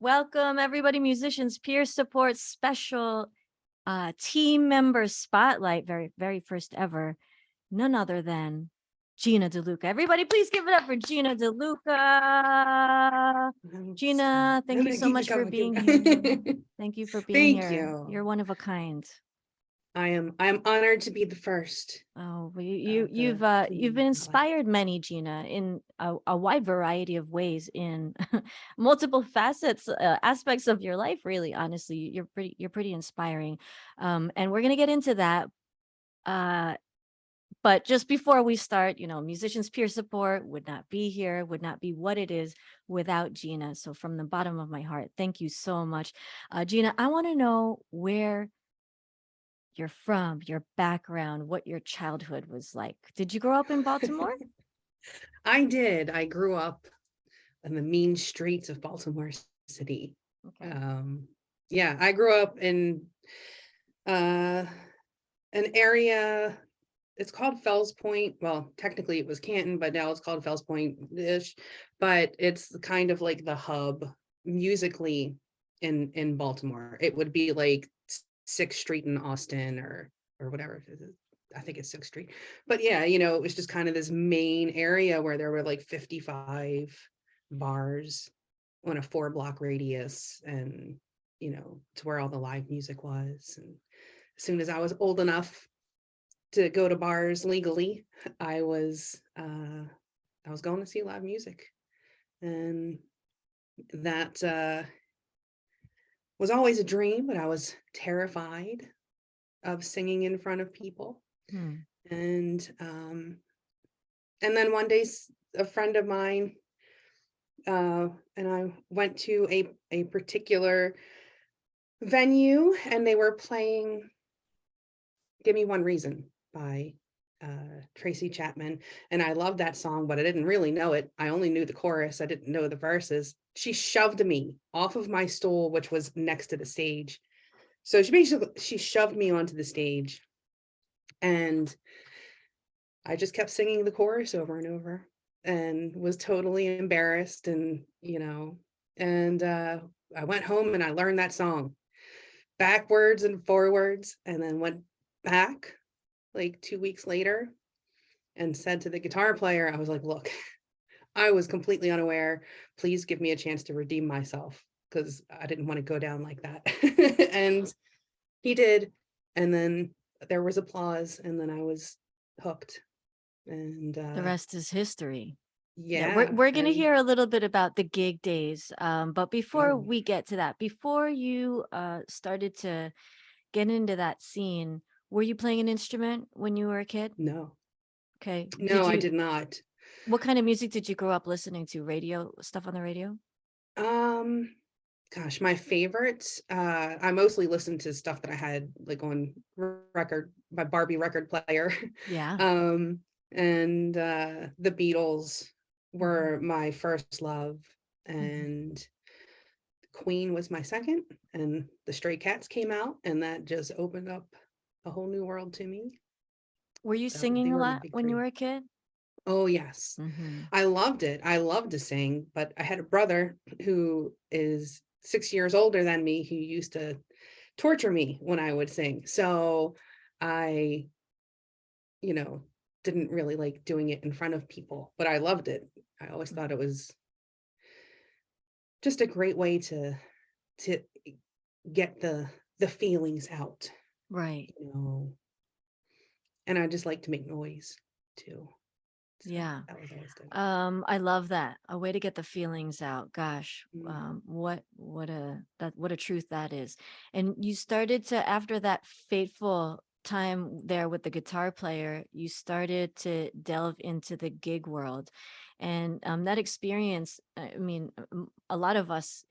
Welcome, everybody, musicians, peer support special team member spotlight, very first ever, none other than Gina DeLuca. Everybody, please give it up for Gina DeLuca. Gina, thank you so much for being here. Thank you for being Thank here. you. You're one of a kind. I am honored to be the first. Oh, well, you've been inspired many, Gina, in a wide variety of ways, in multiple facets, aspects of your life. Really, honestly, you're pretty inspiring, and we're gonna get into that. But just before we start, musicians peer support would not be here, would not be what it is without Gina. So from the bottom of my heart, thank you so much, Gina. I want to know where you're from, your background, what your childhood was like. Did you grow up in Baltimore? I did. I grew up in the mean streets of Baltimore City. Okay. Yeah, I grew up in an area. It's called Fells Point. Well, technically it was Canton, but now it's called Fells Point-ish. But it's kind of like the hub musically in Baltimore. It would be like 6th Street in Austin or whatever. I think it's 6th Street. But yeah, it was just kind of this main area where there were like 55 bars on a 4-block radius, and it's where all the live music was. And as soon as I was old enough to go to bars legally, I was going to see live music, and that was always a dream, but I was terrified of singing in front of people. And then one day a friend of mine and I went to a particular venue, and they were playing Give Me One Reason by Tracy Chapman, and I loved that song, but I didn't really know it. I only knew the chorus. I didn't know the verses. She shoved me off of my stool, which was next to the stage. So she shoved me onto the stage, and I just kept singing the chorus over and over, and was totally embarrassed. And I went home and I learned that song backwards and forwards, and then went back like 2 weeks later and said to the guitar player, I was like, look, I was completely unaware. Please give me a chance to redeem myself, because I didn't want to go down like that. And he did. And then there was applause, and then I was hooked. And The rest is history. yeah, we're going to hear a little bit about the gig days. But before we get to that, before you started to get into that scene, were you playing an instrument when you were a kid? No. Okay. No, I did not. What kind of music did you grow up listening to? Radio stuff on the radio? Gosh, my favorites. I mostly listened to stuff that I had like on record, my Barbie record player. Yeah. And the Beatles were my first love, and Queen was my second, and the Stray Cats came out, and that just opened up a whole new world to me. Were you singing a lot when you were a kid? Oh, yes. I loved it. I loved to sing, but I had a brother who is 6 years older than me who used to torture me when I would sing. So I, didn't really like doing it in front of people, but I loved it. I always thought it was just a great way to get the feelings out. Right. And I just like to make noise too. So yeah. That was always good. I love that. A way to get the feelings out. Gosh, what a truth that is. And you started to, after that fateful time there with the guitar player, you started to delve into the gig world. And that experience, I mean, a lot of us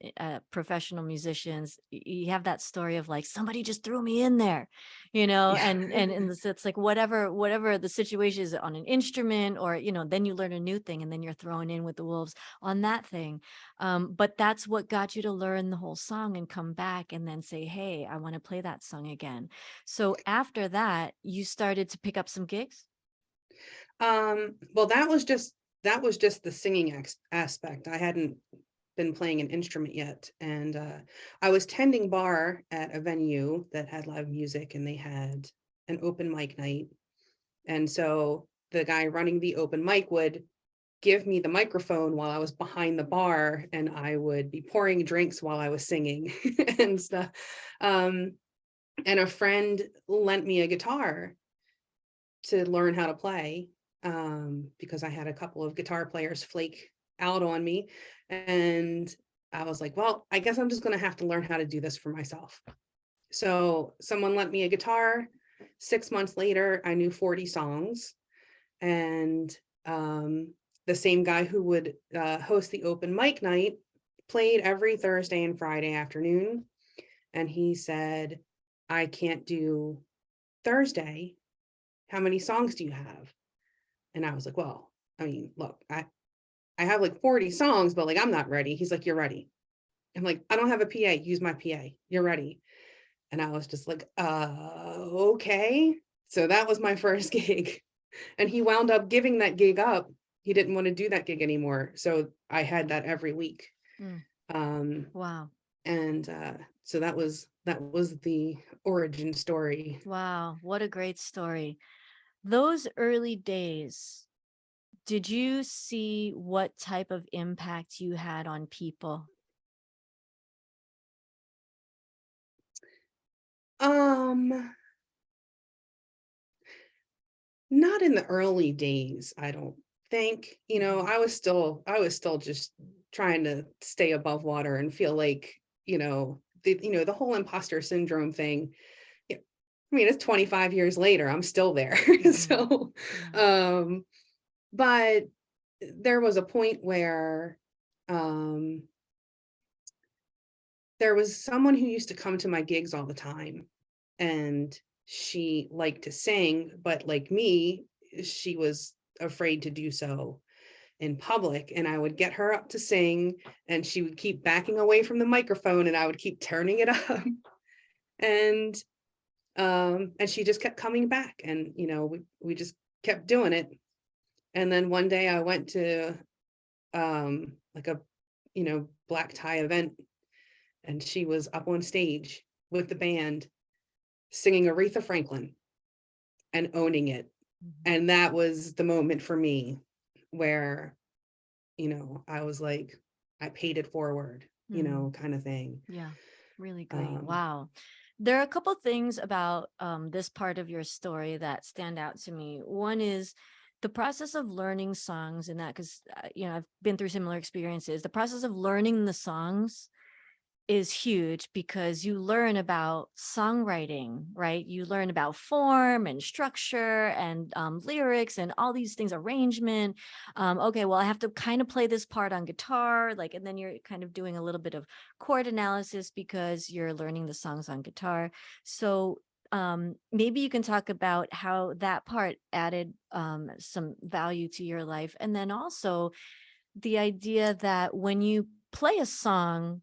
professional musicians, you have that story of like, somebody just threw me in there, and it's like whatever the situation is on an instrument, or then you learn a new thing, and then you're thrown in with the wolves on that thing. But that's what got you to learn the whole song and come back and then say, hey, I want to play that song again. So after that, you started to pick up some gigs. Well, that was just the singing aspect. I hadn't been playing an instrument yet. And I was tending bar at a venue that had live music, and they had an open mic night. And so the guy running the open mic would give me the microphone while I was behind the bar, and I would be pouring drinks while I was singing and stuff. Um, and a friend lent me a guitar to learn how to play, because I had a couple of guitar players flake out on me. And I was like, well, I guess I'm just going to have to learn how to do this for myself. So someone lent me a guitar. 6 months later, I knew 40 songs. And the same guy who would host the open mic night played every Thursday and Friday afternoon. And he said, I can't do Thursday. How many songs do you have? And I was like, well, I mean, look, I have like 40 songs, but like, I'm not ready. He's like, you're ready. I'm like, I don't have a PA. Use my PA. You're ready. And I was just like, okay. So that was my first gig. And he wound up giving that gig up. He didn't want to do that gig anymore. So I had that every week. Mm. Um, Wow. and so that was the origin story. Wow. What a great story. Those early days, did you see what type of impact you had on people? Um, Not in the early days, I don't think. Mhm. I was still just trying to stay above water and feel like, the whole imposter syndrome thing. Yeah, I mean, it's 25 years later, I'm still there. Mhm. So, Yeah. um, but there was a point where um there was someone who used to come to my gigs all the time, and she liked to sing, but like me, she was afraid to do so in public. And I would get her up to sing, and she would keep backing away from the microphone, and I would keep turning it up. And and she just kept coming back, and we just kept doing it. And then one day I went to like a black tie event, and she was up on stage with the band singing Aretha Franklin and owning it. Mhm. And that was the moment for me where, I was like, I paid it forward, Mm. kind of thing. Yeah. Really great. Um, Wow. There are a couple things about this part of your story that stand out to me. One is the process of learning songs, and that because I've been through similar experiences. The process of learning the songs is huge because you learn about songwriting, right? You learn about form and structure and lyrics and all these things, arrangement. Okay, well, I have to kind of play this part on guitar, like, and then you're kind of doing a little bit of chord analysis because you're learning the songs on guitar. So maybe you can talk about how that part added some value to your life. And then also the idea that when you play a song,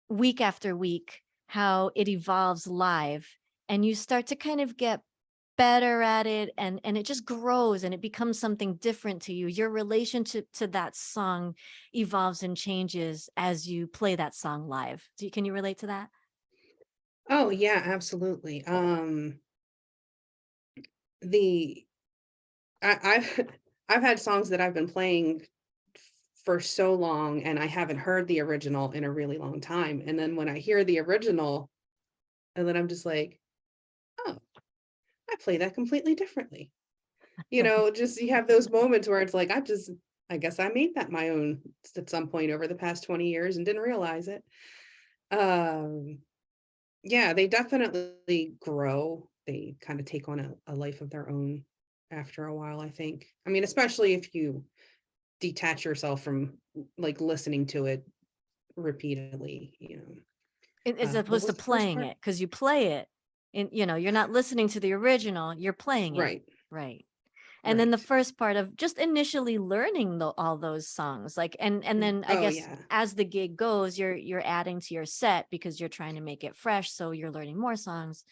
week after week, how it evolves live and you start to kind of get better at it, and it just grows and it becomes something different to you. Your relationship to that song evolves and changes as you play that song live. Can you relate to that? oh yeah, absolutely. The I've I've had songs that I've been playing for so long, and I haven't heard the original in a really long time. And then when I hear the original, and then I'm just like, oh, I play that completely differently. Just you have those moments where it's like, I guess I made that my own at some point over the past 20 years and didn't realize it. Um, yeah, they definitely grow. They kind of take on a life of their own after a while, I think. I mean, especially if you detach yourself from like listening to it repeatedly. As What opposed to was the first playing part? it, because you play it and you're not listening to the original, you're playing it. Right, Right. And then the right. first part of just initially learning all those songs, like, and then I Oh guess yeah. as the gig goes, you're adding to your set because you're trying to make it fresh, so you're learning more songs.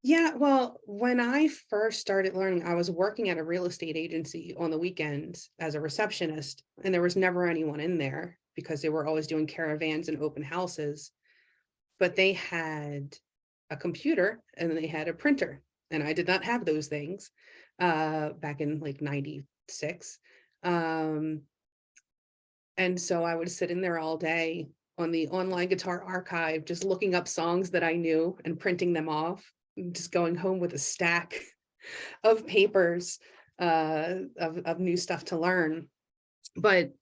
Yeah, well, when I first started learning, I was working at a real estate agency on the weekends as a receptionist, and there was never anyone in there. because they were always doing caravans and open houses, but they had a computer and they had a printer, and I did not have those things back in like 96. um and so I would sit in there all day on the online guitar archive, just looking up songs that I knew and printing them off, and just going home with a stack of papers of new stuff to learn. But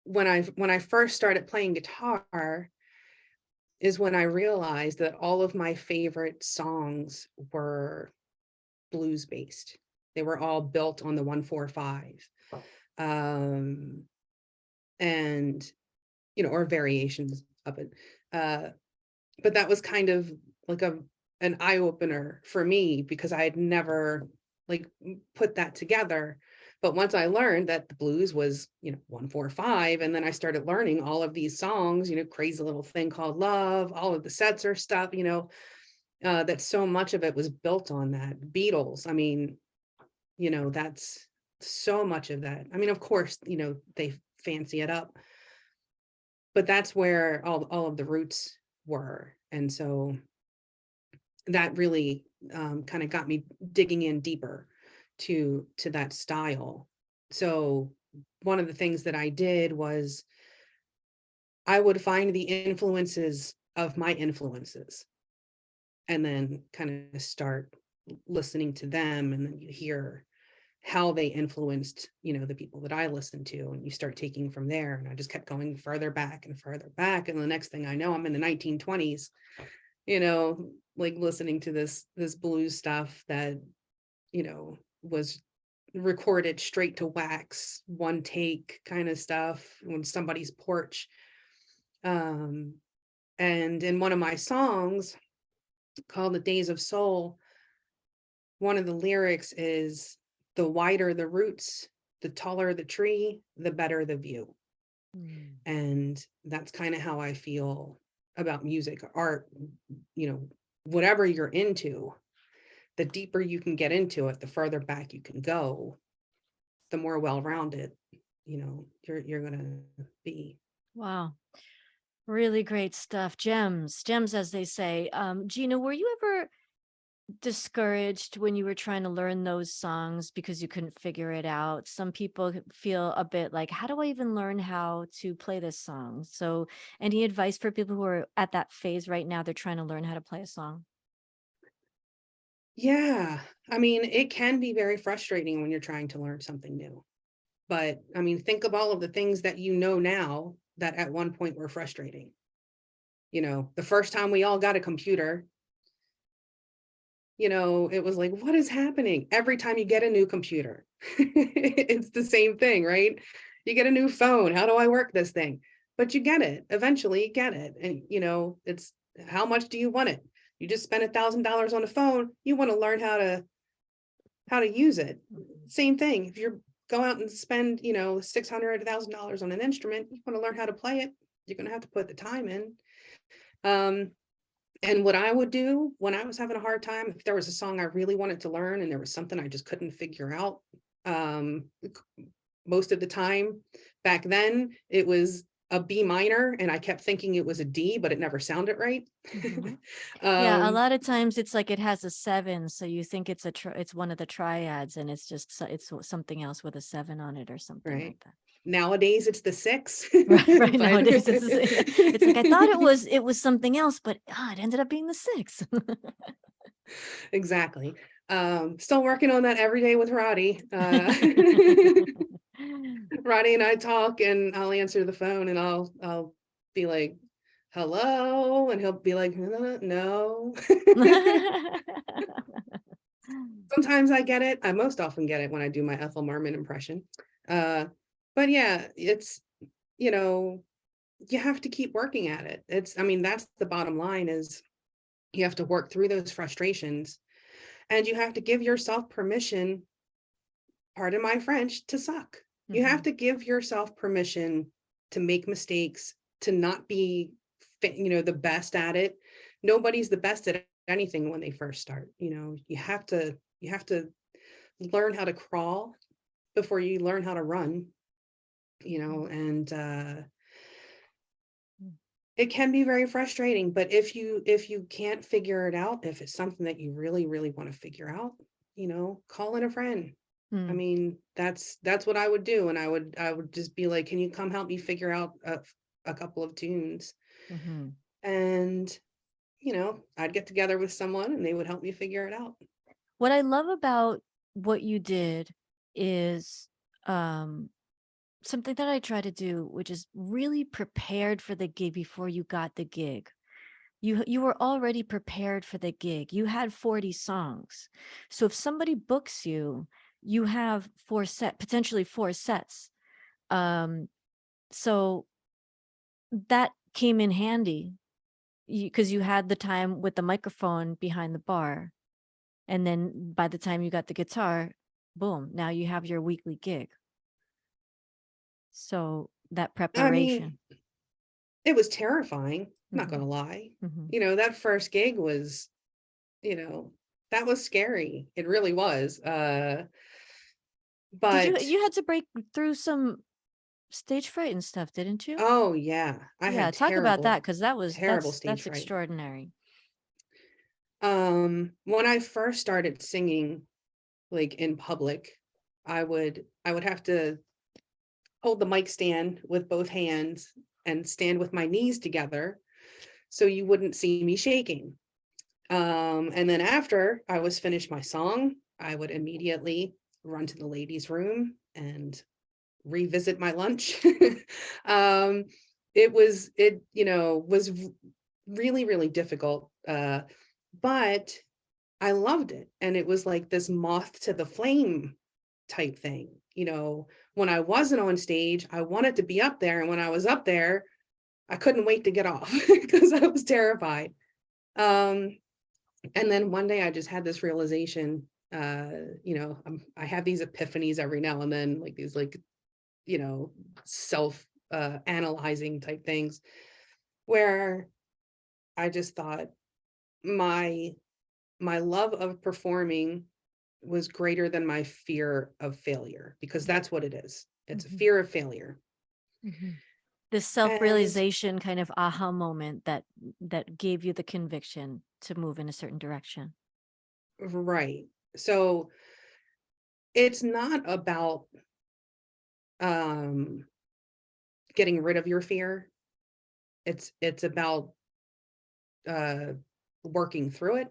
when I first started playing guitar is when I realized that all of my favorite songs were blues based. They were all built on the 145. Um, and or variations of it. Uh, but that was kind of like an eye opener for me, because I had never like put that together. But once I learned that the blues was 145, and then I started learning all of these songs, Crazy Little Thing Called Love, all of the Setzer stuff, that so much of it was built on that. Beatles, I mean, that's so much of that. I mean, of course, they fancy it up, but that's where all of the roots were. And so that really kind of got me digging in deeper to that style. So one of the things that I did was I would find the influences of my influences, and then kind of start listening to them, and then you hear how they influenced the people that I listened to, and you start taking from there. And I just kept going further back and further back, and the next thing I know, I'm in the 1920s, like listening to this blues stuff that was recorded straight to wax, one take kind of stuff on somebody's porch. And in one of my songs called The Days of Soul, one of the lyrics is, the wider the roots, the taller the tree, the better the view. Mm. And that's kind of how I feel about music, art, whatever you're into. The deeper you can get into it, the further back you can go, the more well-rounded, you're gonna be. Wow. Really great stuff. Gems, as they say. Gina, were you ever discouraged when you were trying to learn those songs because you couldn't figure it out? Some people feel a bit like, how do I even learn how to play this song? So, any advice for people who are at that phase right now? They're trying to learn how to play a song. Yeah, I mean, it can be very frustrating when you're trying to learn something new. But I mean, think of all of the things that now that at one point were frustrating. The first time we all got a computer, it was like, what is happening? Every time you get a new computer, it's the same thing, right? You get a new phone. How do I work this thing? But you get it. Eventually you get it. And, it's, how much do you want it? You just spent $1,000 on a phone. You want to learn how to use it. Same thing. If you're go out and spend, $600, $1,000 on an instrument, you want to learn how to play it, you're going to have to put the time in. And what I would do when I was having a hard time, if there was a song I really wanted to learn and there was something I just couldn't figure out, most of the time back then, it was a B minor, and I kept thinking it was a D, but it never sounded right. Mhm. Yeah, a um, lot of times it's like it has a 7, so you think it's it's one of the triads, and it's just it's something else with a 7 on it or something right. like that. Nowadays, it's the 6, Right but nowadays, it's like I thought it was something else, but it ended up being the 6. exactly. Still working on that every day with Roddy. Roddy and I talk, and I'll answer the phone, and I'll be like, hello, and he'll be like, no. Sometimes I get it. I most often get it when I do my Ethel Merman impression. Uh, but yeah, it's, you know, you have to keep working at it. I mean, that's the bottom line, is you have to work through those frustrations, and you have to give yourself permission, pardon my French, to suck. You have Mhm. to give yourself permission to make mistakes, to not be, the best at it. Nobody's the best at anything when they first start. You have to learn how to crawl before you learn how to run. And it can be very frustrating, but if you can't figure it out, if it's something that you really, really want to figure out, call in a friend. I Mm, mean, that's what I would do. And I would just be like, can you come help me figure out a couple of tunes? mhm. And, I'd get together with someone and they would help me figure it out. What I love about what you did is, um, something that I try to do, which is really prepared for the gig before you got the gig. You were already prepared for the gig. You had 40 songs. So if somebody books you, you have potentially 4 sets. Um, so that came in handy because you had the time with the microphone behind the bar. And then by the time you got the guitar, boom, now you have your weekly gig. So that I mean, preparation. it was terrifying, not Mhm, gonna lie. mhm. That first gig was, you know, that was scary. It really was. Did you But you had to break through some stage fright and stuff, didn't you? oh yeah, I Yeah, had talk about that terrible, because that was terrible stage that's fright. extraordinary. When I first started singing, like in public, I would have to hold the mic stand with both hands and stand with my knees together so you wouldn't see me shaking. And then after I was finished my song, I would immediately run to the ladies' room and revisit my lunch. um, it was really, really difficult. But I loved it. And it was like this moth to the flame type thing. When I wasn't on stage, I wanted to be up there. And when I was up there, I couldn't wait to get off because I was terrified. Um, and then one day I just had this realization, I have these epiphanies every now and then, like these, like, self analyzing type things where I just thought my my love of performing was greater than my fear of failure, because that's what it is. It's a Mhm, fear of failure. mhm. This And self-realization kind of aha moment that gave you the conviction to move in a certain direction. right. So it's not about um getting rid of your fear. It's about uh working through it,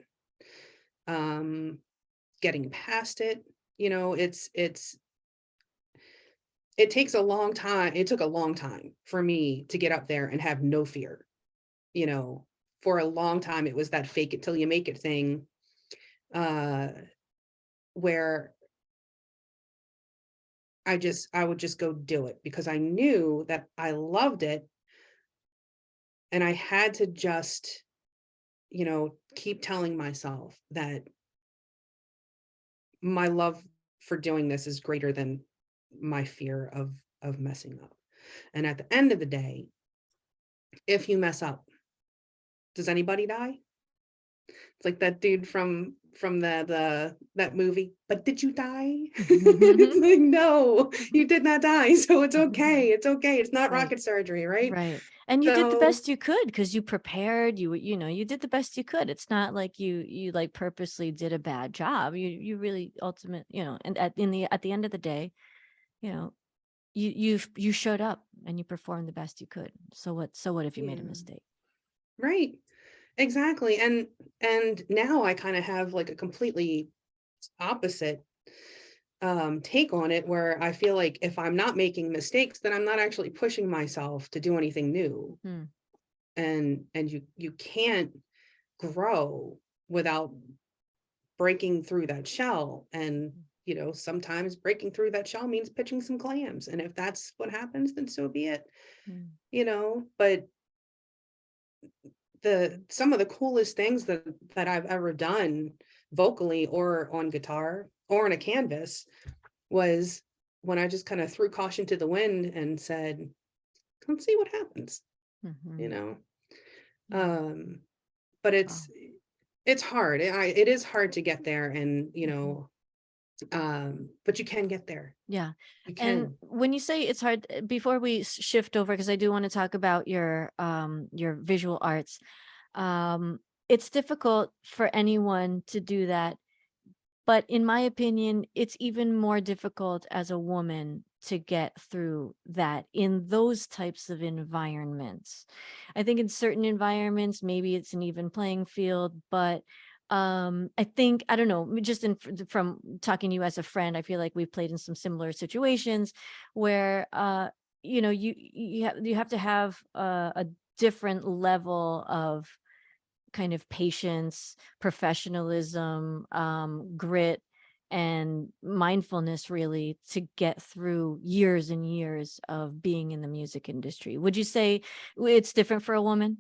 um getting past it. It takes a long time. It took a long time for me to get up there and have no fear. you know for a long time it was that fake it till you make it thing, uh where I would just go do it because I knew that I loved it, and I had to just, keep telling myself that my love for doing this is greater than my fear of messing up. And at the end of the day, if you mess up, does anybody die? It's like that dude from the that movie. But did you die? It's like, no, you did not die. So it's okay. It's okay. It's not Right. rocket surgery, right? Right. And you did the So best you could because you prepared, you did the best you could. It's not like you like purposely did a bad job. You really and at the end of the day, you know, you showed up and you performed the best you could. So what if you made a yeah, mistake? right. Exactly. And now I kind of have like a completely opposite take on it, where I feel like if I'm not making mistakes, then I'm not actually pushing myself to do anything new. Hmm. And you can't grow without breaking through that shell. And sometimes breaking through that shell means pitching some clams, and if that's what happens, then so be it. Hmm. But the some of the coolest things that I've ever done vocally or on guitar or on a canvas was when I just kind of threw caution to the wind and said, let's see what happens, you Mhm. know. Yeah. um but Wow. it's hard. It is hard to get there, and Mhm. But you can get there. Yeah. You And can. when you say it's hard, before we shift over, because I do want to talk about your visual arts, um, it's difficult for anyone to do that. But in my opinion, it's even more difficult as a woman to get through that in those types of environments. I think in certain environments, maybe it's an even playing field, but I think, I don't know, just from talking to you as a friend, I feel like we've played in some similar situations where you have to have a different level of kind of patience, professionalism, grit, and mindfulness, really, to get through years and years of being in the music industry. Would you say it's different for a woman?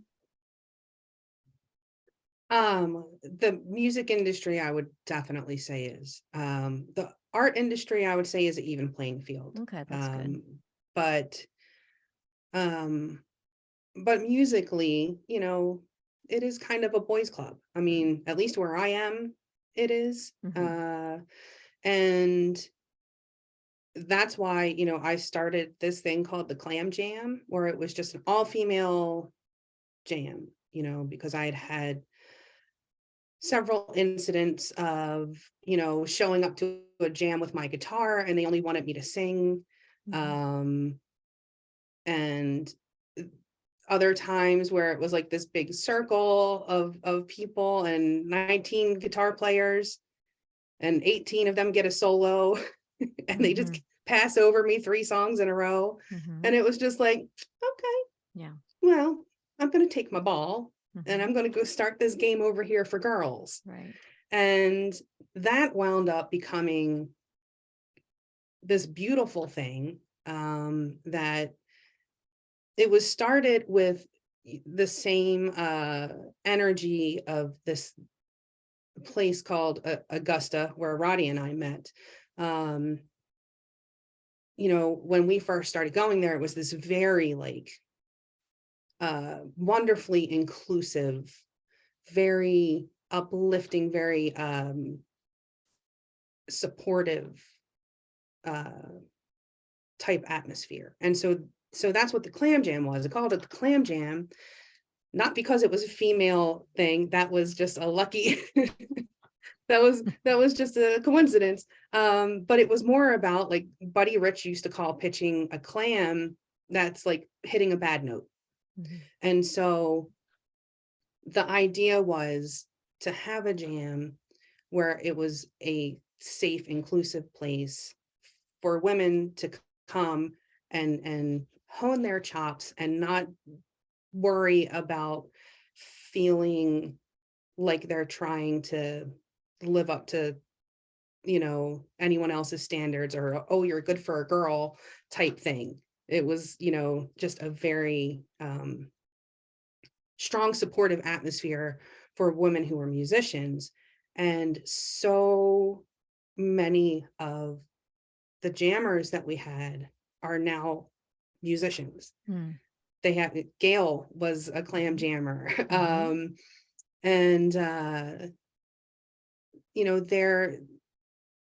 The music industry, I would definitely say is. The art industry, I would say, is an even playing field. Okay, that's good. Um, but um, but musically, it is kind of a boys' club. I mean, at least where I am, it is. Mm-hmm. And that's why, I started this thing called the Clam Jam, where it was just an all-female jam, because I had had several incidents of, showing up to a jam with my guitar and they only wanted me to sing. Mm-hmm. Um, and other times where it was like this big circle of people and 19 guitar players and 18 of them get a solo and they Mm-hmm. just pass over me 3 songs in a row. Mm-hmm. And it was just like, okay, Yeah. well, I'm going to take my ball and Mm-hmm. I'm going to go start this game over here for girls. Right. And that wound up becoming this beautiful thing, that it was started with the same energy of this place called Augusta, where Roddy and I met. Um, when we first started going there, it was this very like wonderfully inclusive, very uplifting, very supportive uh, type atmosphere. And so that's what the Clam Jam was. I called it the Clam Jam, not because it was a female thing. That was just a lucky that was just a coincidence. But it was more about, like, Buddy Rich used to call pitching a clam that's like hitting a bad note. Mm-hmm. And so the idea was to have a jam where it was a safe, inclusive place for women to come and hone their chops and not worry about feeling like they're trying to live up to anyone else's standards, or, oh, you're good for a girl type thing. It was, just a very strong supportive atmosphere for women who were musicians. And so many of the jammers that we had are now musicians. Mm-hmm. They have Gail was a clam jammer. Mm-hmm. And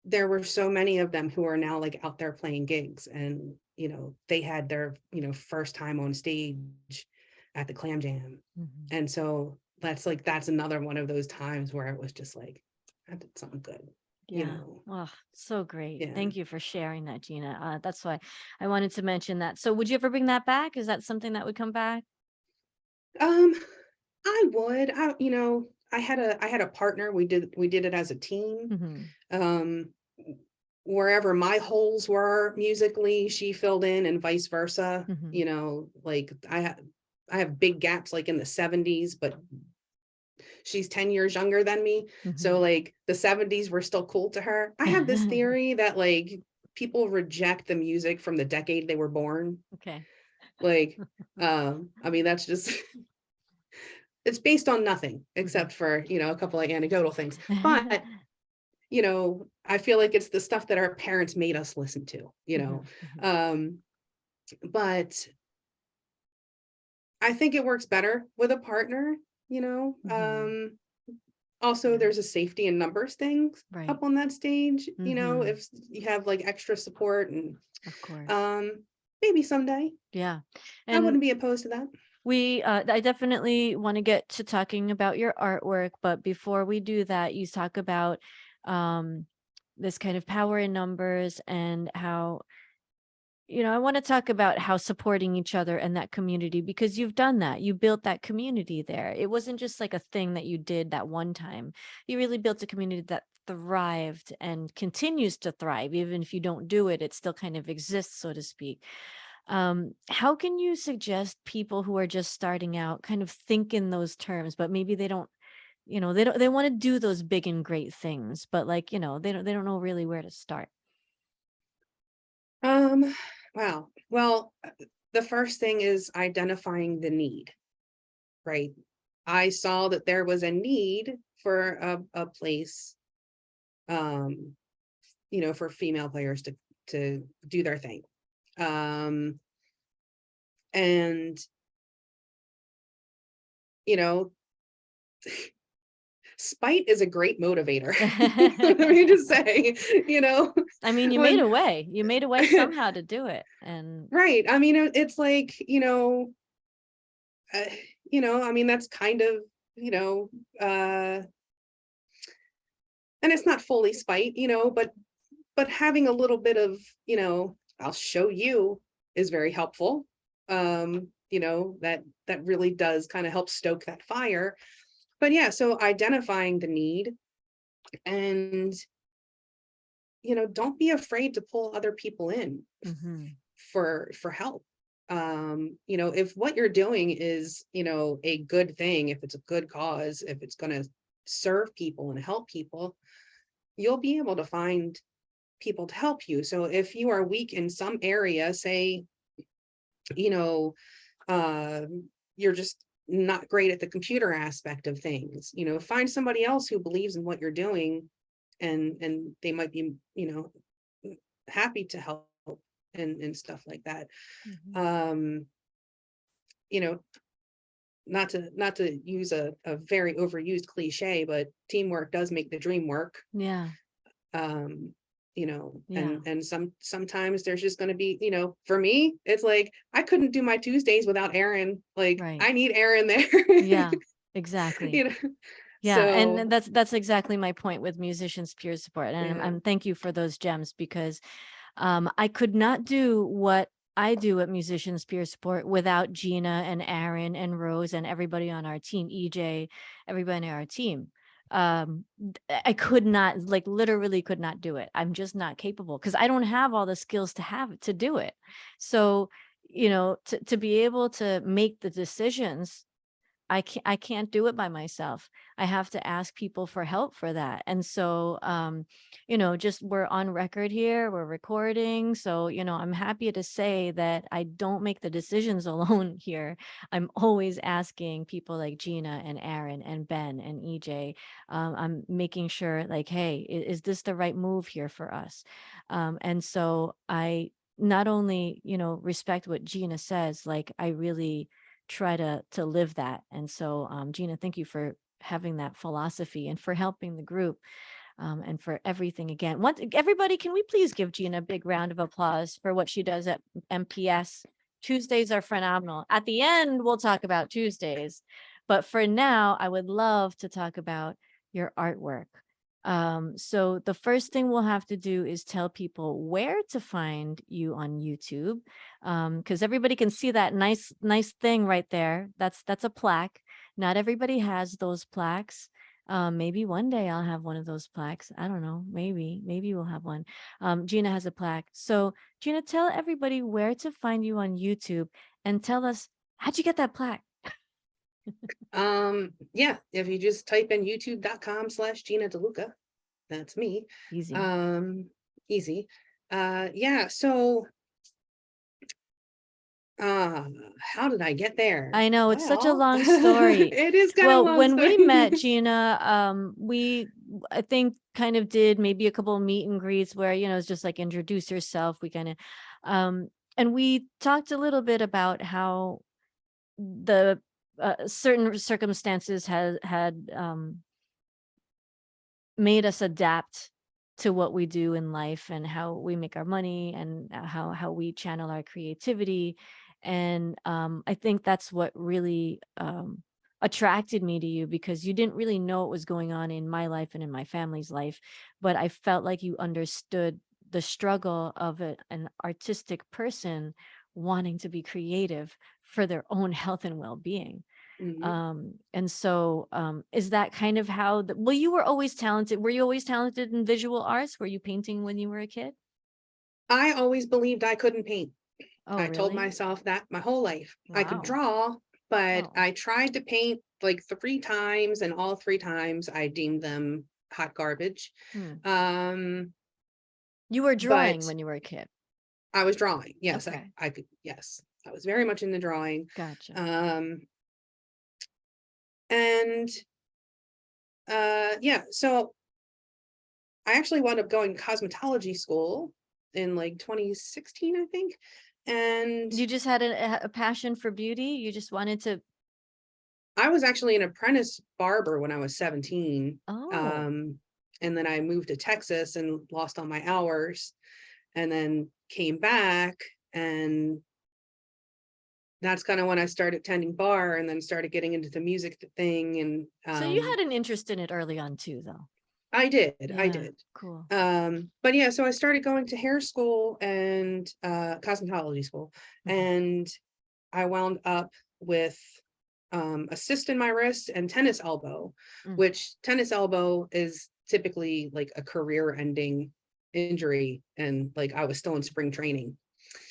there were so many of them who are now like out there playing gigs, and they had their first time on stage at the Clam Jam. Mm-hmm. And so that's another one of those times where it was just like, I did something good, Yeah. Oh, so great. yeah. Thank you for sharing that, Gina. That's why I wanted to mention that. So would you ever bring that back? Is that something that would come back? um I would. I had a partner. We did it as a team. Mm-hmm. um Wherever my holes were musically, she filled in, and vice versa. Mm-hmm. Like I have big gaps like in the 70s, but she's 10 years younger than me. So Mm-hmm. like the 70s were still cool to her. I have this theory that like people reject the music from the decade they were born. Okay. Like, I mean, that's just it's based on nothing Mhm. except for, a couple of anecdotal things. But I feel like it's the stuff that our parents made us listen to. Mhm, mhm, Um, but I think it works better with a partner, you know. mhm. Um, Also, Yeah. there's a safety in numbers thing Right. up on that stage, Mm-hmm. if you have like extra support and Of course. um maybe someday. Yeah. I And wouldn't be opposed to that. I definitely want to get to talking about your artwork, but before we do that, you talk about um, this kind of power in numbers and how, I want to talk about how supporting each other and that community, because you've done that. You built that community there. It wasn't just like a thing that you did that one time. You really built a community that thrived and continues to thrive. Even if you don't do it, it still kind of exists, so to speak. How can you suggest people who are just starting out kind of think in those terms, but maybe they don't, they want to do those big and great things, but like, they don't know really where to start. Um, wow. Well, the first thing is identifying the need, right? I saw that there was a need for a place, um, for female players to do their thing. Um, and you know, spite is a great motivator. Let me just say, you know, I mean, you made when a way. You made a way somehow to do it. And right. I mean, it's like, uh, I mean, that's kind of, you know, uh, and it's not fully spite, but having a little bit of, I'll show you is very helpful. That really does kind of help stoke that fire. But yeah, so identifying the need and don't be afraid to pull other people in mhm, for help. If what you're doing is, a good thing, if it's a good cause, if it's going to serve people and help people, you'll be able to find people to help you. So if you are weak in some area, say, you know, uh, you're just not great at the computer aspect of things, find somebody else who believes in what you're doing, and they might be, happy to help and stuff like that. mhm. Um, you know, not to use a very overused cliche, but teamwork does make the dream work. Yeah. um Yeah. and sometimes there's just going to be, for me it's like I couldn't do my Tuesdays without Aaron. Like Right. I need Aaron there. Yeah. Exactly. you know Yeah, and so then that's exactly my point with musicians peer support. And yeah. thank you for those gems, because I could not do what I do at Musicians Peer Support without Gina and Aaron and Rose and everybody on our team, EJ, everybody on our team. I could not, like, literally could not do it. I'm just not capable because I don't have all the skills to do it. So, to be able to make the decisions, I can't do it by myself. I have to ask people for help for that. And so just we're on record here, we're recording. So, I'm happy to say that I don't make the decisions alone here. I'm always asking people like Gina and Aaron and Ben and EJ. I'm making sure, like, hey, is this the right move here for us? And so I not only, respect what Gina says, like I really try to live that. And so, Gina, thank you for having that philosophy and for helping the group, and for everything again. Everybody, can we please give Gina a big round of applause for what she does at MPS? Tuesdays are phenomenal. At the end, we'll talk about Tuesdays, but for now, I would love to talk about your artwork. So the first thing we'll have to do is tell people where to find you on YouTube, because everybody can see that nice thing right there. That's a plaque. Not everybody has those plaques. Maybe one day I'll have one of those plaques. I don't know. Maybe we'll have one. Gina has a plaque. So Gina, tell everybody where to find you on YouTube, and tell us, how'd you get that plaque? Yeah, if you just type in youtube.com/Gina DeLuca, that's me. Easy. um Easy. Yeah, so uh how did I get there? I know it's such a Well, long story. it is kind of a Well, long when we story. met, Gina, I think kind of did maybe a couple of meet and greets where, it's just like introduce yourself. We kind of, and we talked a little bit about how the certain circumstances had made us adapt to what we do in life and how we make our money and how we channel our creativity. And I think that's what really attracted me to you, because you didn't really know what was going on in my life and in my family's life, but I felt like you understood the struggle of an artistic person wanting to be creative for their own health and well-being. Mhm. And so is that kind of how well, you were always talented? Were you always talented in visual arts? Were you painting when you were a kid? I always believed I couldn't paint. Oh, I told really? myself that my whole life. I could Wow. draw, but Oh. I tried to paint like 3 times, and all 3 times I deemed them hot garbage. Hmm. Um, You were drawing but when you were a kid. I was drawing. Yes, Okay. I could, yes. I was very much into drawing. Gotcha. Um, and yeah, so I actually wound up going to cosmetology school in like 2016, I think. And You just had a passion for beauty? You just wanted to. I was actually an apprentice barber when I was 17. Oh. Um, and then I moved to Texas and lost all my hours, and then came back. And that's kind of when I started tending bar and then started getting into the music thing. And So you had an interest in it early on too, though. I did, I Yeah. did. Cool. But yeah, so I started going to hair school and cosmetology school, Mhm. and I wound up with a cyst in my wrist and tennis elbow, Mm. which tennis elbow is typically like a career ending injury. And like I was still in spring training.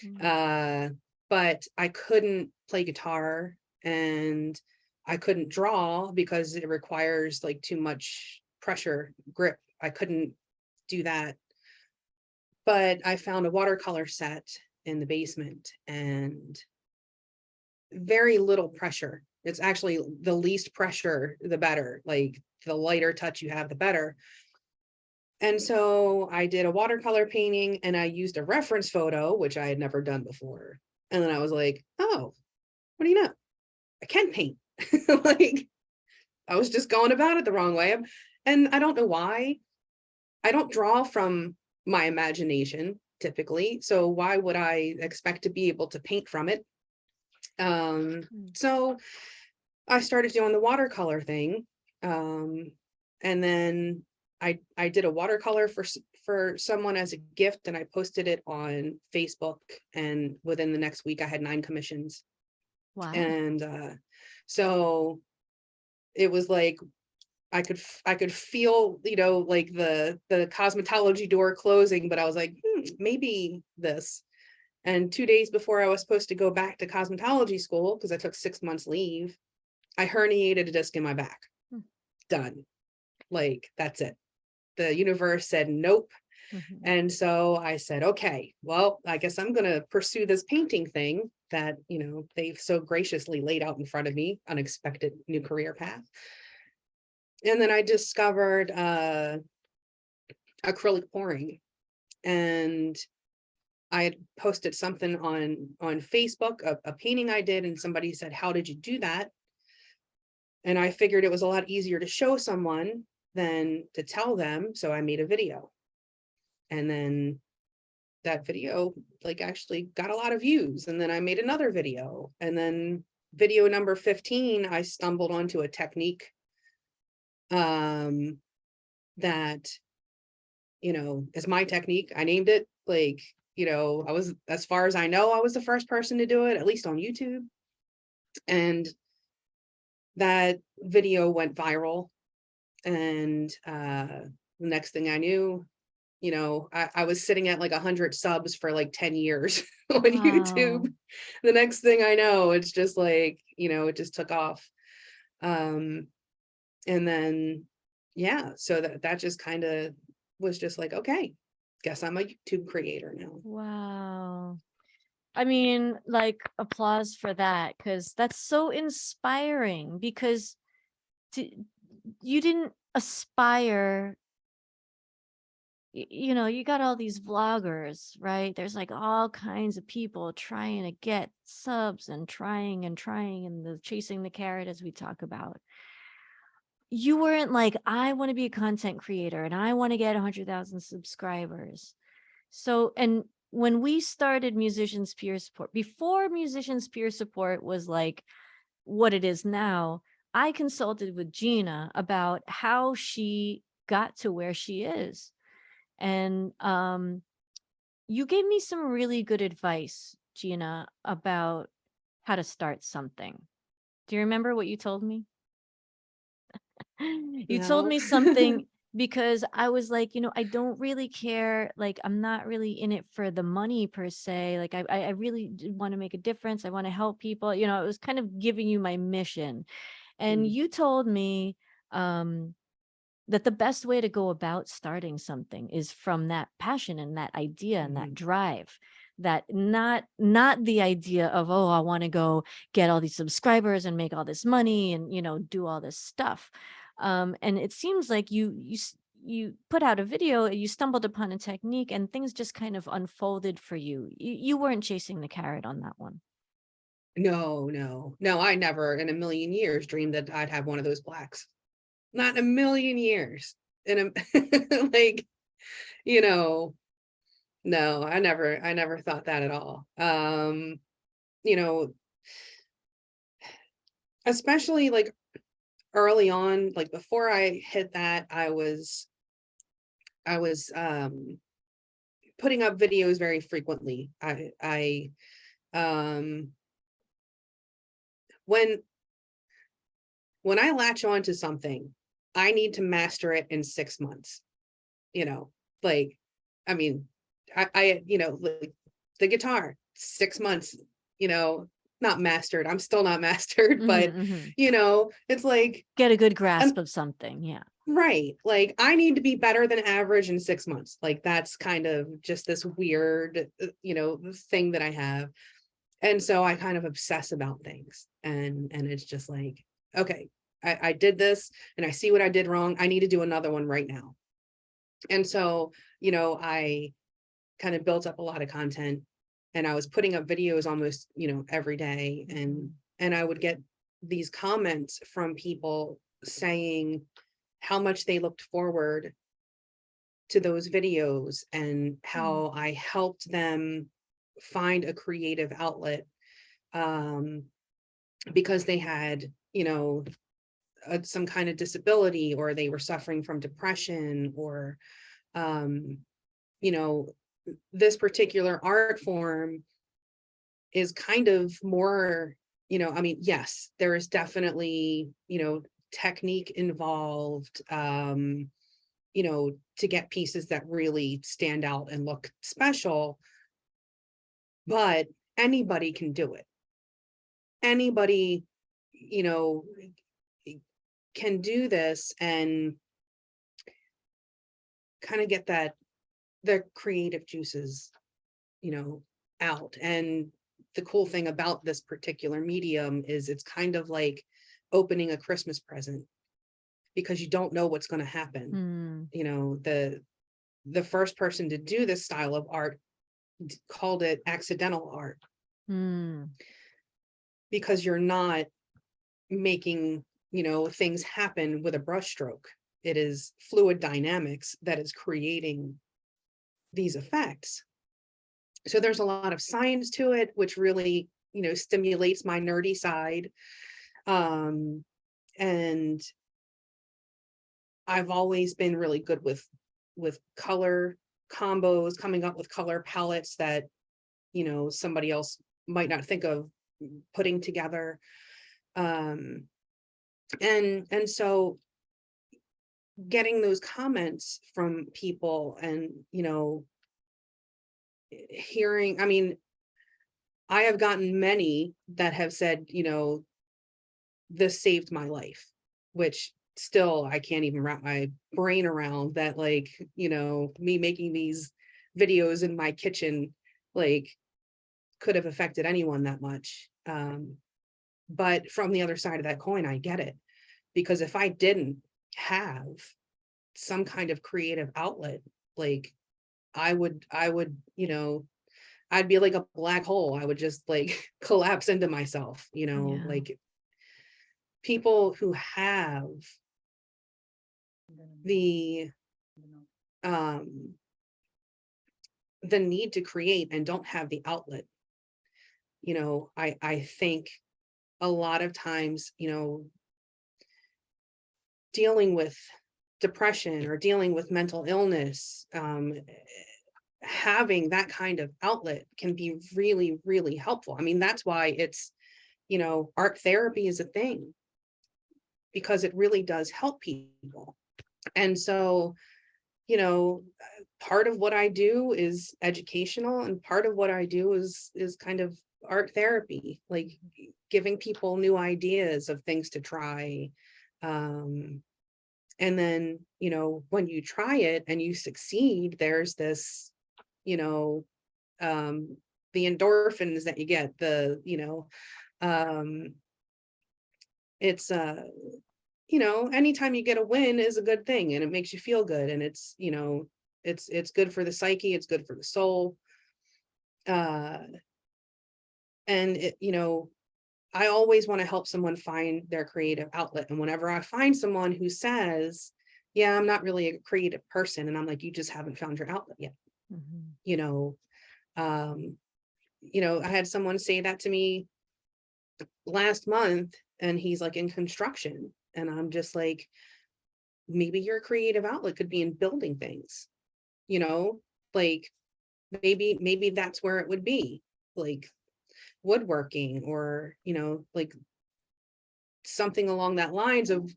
Mm. Uh, but I couldn't play guitar, and I couldn't draw because it requires like too much pressure grip. I couldn't do that. But I found a watercolor set in the basement, and very little pressure. It's actually the least pressure, the better. Like the lighter touch you have, the better. And so I did a watercolor painting, and I used a reference photo, which I had never done before. And then I was like, oh, what do you know? I can paint. Like I was just going about it the wrong way. And I don't know why. I don't draw from my imagination typically. So why would I expect to be able to paint from it? Mm. So I started doing the watercolor thing. Um, and then I did a watercolor for someone as a gift, and I posted it on Facebook, and within the next week I had 9 commissions. Wow. And so it was like I could feel, like the cosmetology door closing, but I was like, maybe this. And 2 days before I was supposed to go back to cosmetology school, because I took 6 months leave, I herniated a disc in my back. Mm. Done. Like, that's it. The universe said nope. Mhm. And so I said, okay, well, I guess I'm going to pursue this painting thing that, they've so graciously laid out in front of me, unexpected new career path. And then I discovered acrylic pouring, and I had posted something on Facebook, a painting I did, and somebody said, how did you do that? And I figured it was a lot easier to show someone than to tell them. So I made a video. And then that video like actually got a lot of views. And then I made another video. And then video number 15, I stumbled onto a technique um that, is my technique. I named it, like, I was, as far as I know, I was the first person to do it, at least on YouTube. And that video went viral. And the next thing I knew, I was sitting at like 100 subs for like 10 years on YouTube. Wow. The next thing I know, it's just like, it just took off. Um, and then, yeah, so that just kind of was just like, okay, guess I'm a YouTube creator now. Wow. I mean, like, applause for that, because that's so inspiring. Because to, you didn't aspire, you got all these vloggers, right? There's like all kinds of people trying to get subs and trying and the chasing the carrot, as we talk about. you weren't like, I want to be a content creator and I want to get 100,000 subscribers. So, and when we started Musicians Peer Support, before Musicians Peer Support was like what it is now, I consulted with Gina about how she got to where she is. And you gave me some really good advice, Gina, about how to start something. Do you remember what you told me? You told No. me something because I was like, I don't really care. Like, I'm not really in it for the money per se. Like, I really want to make a difference. I want to help people. It was kind of giving you my mission. And Mm, you told me um, that the best way to go about starting something is from that passion and that idea and that mhm. drive, that not the idea of, oh, I want to go get all these subscribers and make all this money and do all this stuff. And it seems like you put out a video, you stumbled upon a technique, and things just kind of unfolded for you. You weren't chasing the carrot on that one. No, no, no, I never in a million years dreamed that I'd have one of those plaques. Not in a million years. In a like, you know, no, I never thought that at all. You know, especially like early on, like before I hit that, I was putting up videos very frequently. I when when I latch on to something, I need to master it in 6 months, you know, like, I mean, like the guitar, 6 months, you know, not mastered. I'm still not mastered, but Hmm. it's like, Get a good and grasp of something. Yeah. right, like I need to be better than average in 6 months. Like that's kind of just this weird, thing that I have. And so I kind of obsess about things, and it's just like, okay, I did this and I see what I did wrong. I need to do another one right now. And so, I kind of built up a lot of content, and I was putting up videos almost, every day, and I would get these comments from people saying how much they looked forward to those videos and Mm. how I helped them find a creative outlet, um, because they had, some kind of disability, or they were suffering from depression, or um, you know, this particular art form is kind of more, I mean, yes, there is definitely, technique involved, to get pieces that really stand out and look special, but anybody can do it. Anybody, you know, can do this and kind of get their creative juices, you know, out. And the cool thing about this particular medium is it's kind of like opening a Christmas present, because you don't know what's going to happen. Mm. The first person to do this style of art called it accidental art, Mm. because you're not making, things happen with a brushstroke. It is fluid dynamics that is creating these effects. So there's a lot of science to it, which really, stimulates my nerdy side. Um, and I've always been really good with color combos, coming up with color palettes that, somebody else might not think of putting together. Um, and so getting those comments from people, and, hearing, I mean, I have gotten many that have said, this saved my life, which still I can't even wrap my brain around that, like, me making these videos in my kitchen, like, could have affected anyone that much. But from the other side of that coin, I get it, because if I didn't have some kind of creative outlet, like, I would, I'd be like a black hole. I would just like collapse into myself, Yeah. like people who have the um the need to create and don't have the outlet. I think a lot of times, dealing with depression or dealing with mental illness, having that kind of outlet can be really, really helpful. I mean, that's why art therapy is a thing, because it really does help people. And so, you know, part of what I do is educational, and part of what I do is kind of art therapy, like giving people new ideas of things to try. And then, when you try it and you succeed, there's this, you know, um, the endorphins that you get, um, it's anytime you get a win is a good thing, and it makes you feel good, and it's good for the psyche, it's good for the soul. Uh, and I always want to help someone find their creative outlet. And whenever I find someone who says, yeah, I'm not really a creative person, and I'm like, you just haven't found your outlet yet. Mhm. You know, um, I had someone say that to me last month, and he's like in construction. And I'm just like, maybe your creative outlet could be in building things, you know, like maybe that's where it would be, like woodworking, or, like something along that lines of,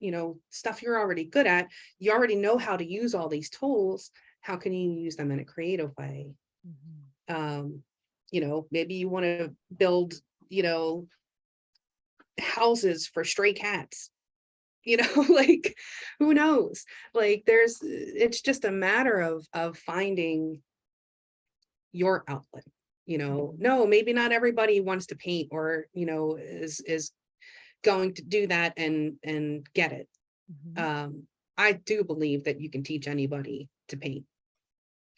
stuff you're already good at. You already know how to use all these tools. How can you use them in a creative way? Mhm. Maybe you want to build, houses for stray cats, like, who knows? Like, it's just a matter of finding your outlet. Mhm. No, maybe not everybody wants to paint, or is going to do that and get it. Mhm. um I do believe that you can teach anybody to paint.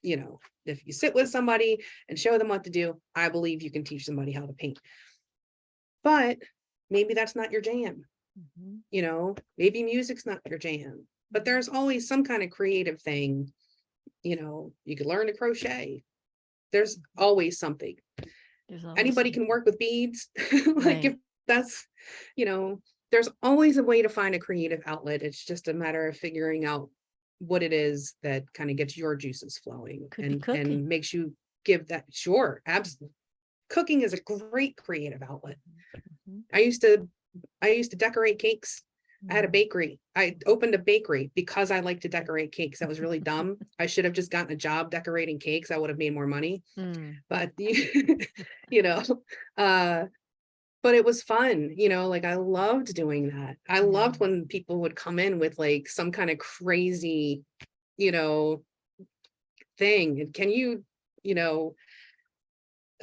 If you sit with somebody and show them what to do, I believe you can teach somebody how to paint. But maybe that's not your jam. Mhm. Maybe music's not your jam, but Mhm. there's always some kind of creative thing. You could learn to crochet. There's Mhm. always something. There's always Anybody can something. work with beads. Like, Right. if that's, you know, there's always a way to find a creative outlet. It's just a matter of figuring out what it is that kind of gets your juices flowing, Could be and cooking. makes you give that. Sure, absolutely. Cooking is a great creative outlet. Mhm. I used to I used to decorate cakes. I had a Mhm. bakery. I opened a bakery because I like to decorate cakes. That was really dumb. I should have just gotten a job decorating cakes. I would have made more money. Mm. But you know, uh, but it was fun. Like, I loved doing that. I Yeah. loved when people would come in with like some kind of crazy, you know, thing. And you know,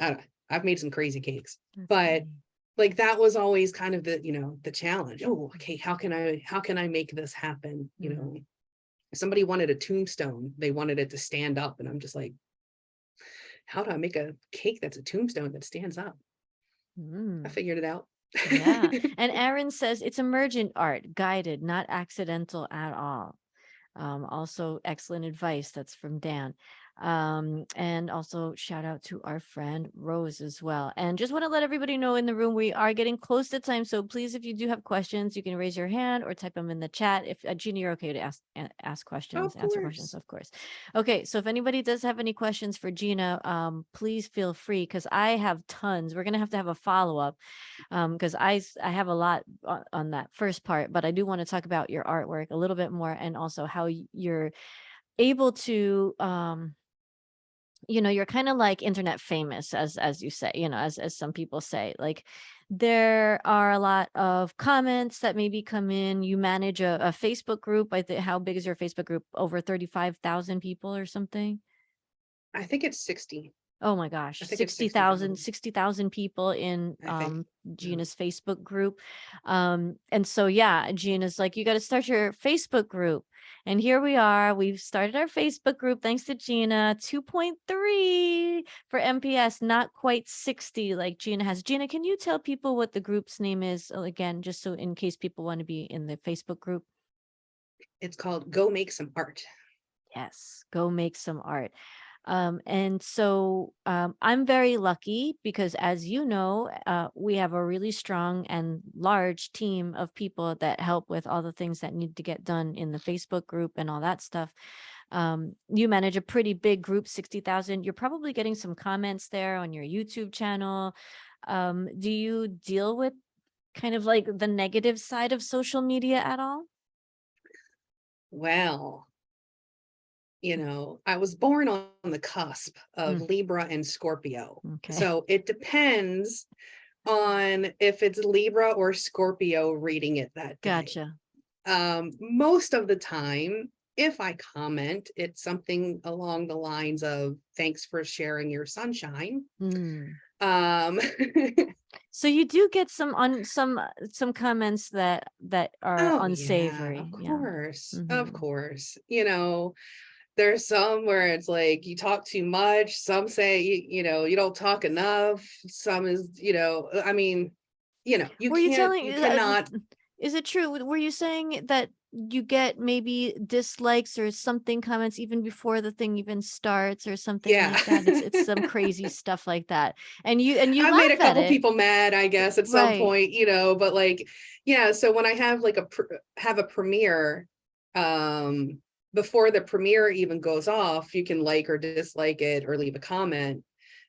I don't know, I've made some crazy cakes, That's but funny. like, that was always kind of the challenge. Oh, okay, how can I make this happen? Mm. Somebody wanted a tombstone. They wanted it to stand up, and I'm just like, how do I make a cake that's a tombstone that stands up? I Mm. figured it out. Yeah. And Aaron says it's emergent art, guided, not accidental at all. Also, excellent advice. That's from Dan. And also, shout out to our friend Rose as well. And just want to let everybody know in the room, we are getting close to time. So please, if you do have questions, you can raise your hand or type them in the chat. If Gina, you're okay to ask questions, Of answer questions, course. of course. Okay, so if anybody does have any questions for Gina, please feel free, because I have tons. We're gonna have a follow up, because I have a lot on that first part, but I do want to talk about your artwork a little bit more, and also how you're able to you're kind of like internet famous, as you say, as some people say, like there are a lot of comments that maybe come in. You manage a Facebook group. I think, how big is your Facebook group? Over 35,000 people or something? I think it's 60. Oh my gosh, I think it's 60,000, 60,000. 60,000 people in I think. Yeah. Gina's Facebook group. And so yeah, Gina's like, you got to start your Facebook group. And here we are. We've started our Facebook group thanks to Gina. 2.3 for MPS, not quite 60 like Gina has. Gina, can you tell people what the group's name is again, just so in case people want to be in the Facebook group? It's called Go Make Some Art. Yes, go make some art. And so I'm very lucky because, as you know, we have a really strong and large team of people that help with all the things that need to get done in the Facebook group and all that stuff. You manage a pretty big group, 60,000. You're probably getting some comments there on your YouTube channel. Do you deal with kind of like the negative side of social media at all? Well, I was born on the cusp of Mm, Libra and Scorpio. okay. So it depends on if it's Libra or Scorpio reading it that day. Gotcha. Most of the time, if I comment, it's something along the lines of thanks for sharing your sunshine. Mm. Um, So you do get some comments that are oh yeah, unsavory. Yeah. of Mhm. course. There's some where it's like you talk too much. Some say you don't talk enough. Some is, I mean, Were you you telling cannot. is it true? Were you saying that you get maybe dislikes or something comments even before the thing even starts or something Yeah. like that? It's some crazy stuff like that. And you I've made a laugh at couple it. people mad, I guess, at some Right. point, but like, yeah, so when I have like have a premiere, um, before the premiere even goes off, you can like or dislike it or leave a comment.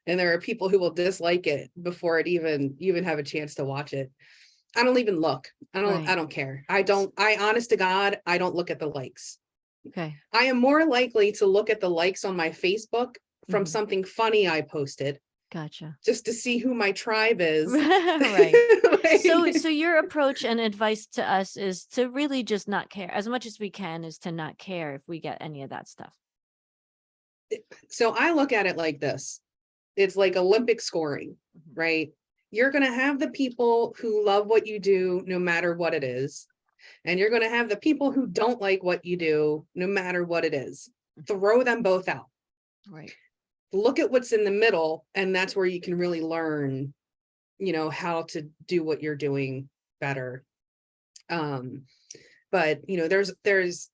And there are people who will dislike it before it even have a chance to watch it. I don't even look. I Right. don't care. I honest to God, I don't look at the likes. Okay. I am more likely to look at the likes on my Facebook from Mhm. something funny I posted Gotcha. just to see who my tribe is. Right. So Like, your approach and advice to us is to really just not care as much as we can, is to not care if we get any of that stuff. so I look at it like this. It's like Olympic scoring, Mhm. right? You're going to have the people who love what you do no matter what it is. And you're going to have the people who don't like what you do no matter what it is. Throw them both out. Right. Look at what's in the middle, and that's where you can really learn, how to do what you're doing better. Um, but there's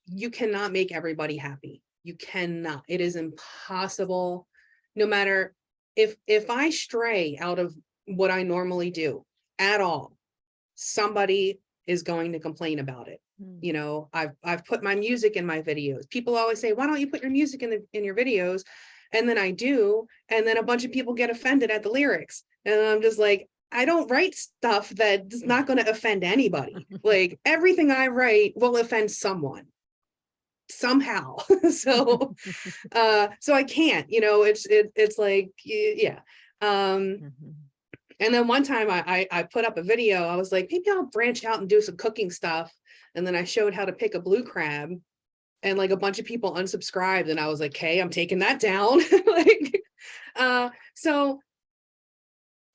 you cannot make everybody happy. You cannot. It is impossible. No matter if I stray out of what I normally do at all, somebody is going to complain about it. Mm. I've put my music in my videos. People always say, "Why don't you put your music in your videos?" And then I do, and then a bunch of people get offended at the lyrics. And I'm just like, I don't write stuff that's not going to offend anybody. Like everything I write will offend someone somehow. so so I can't, it's like, yeah. Mhm. And then one time I put up a video. I was like, maybe I'll branch out and do some cooking stuff. And then I showed how to pick a blue crab, and like a bunch of people unsubscribed, and I was like, okay, I'm taking that down. Like so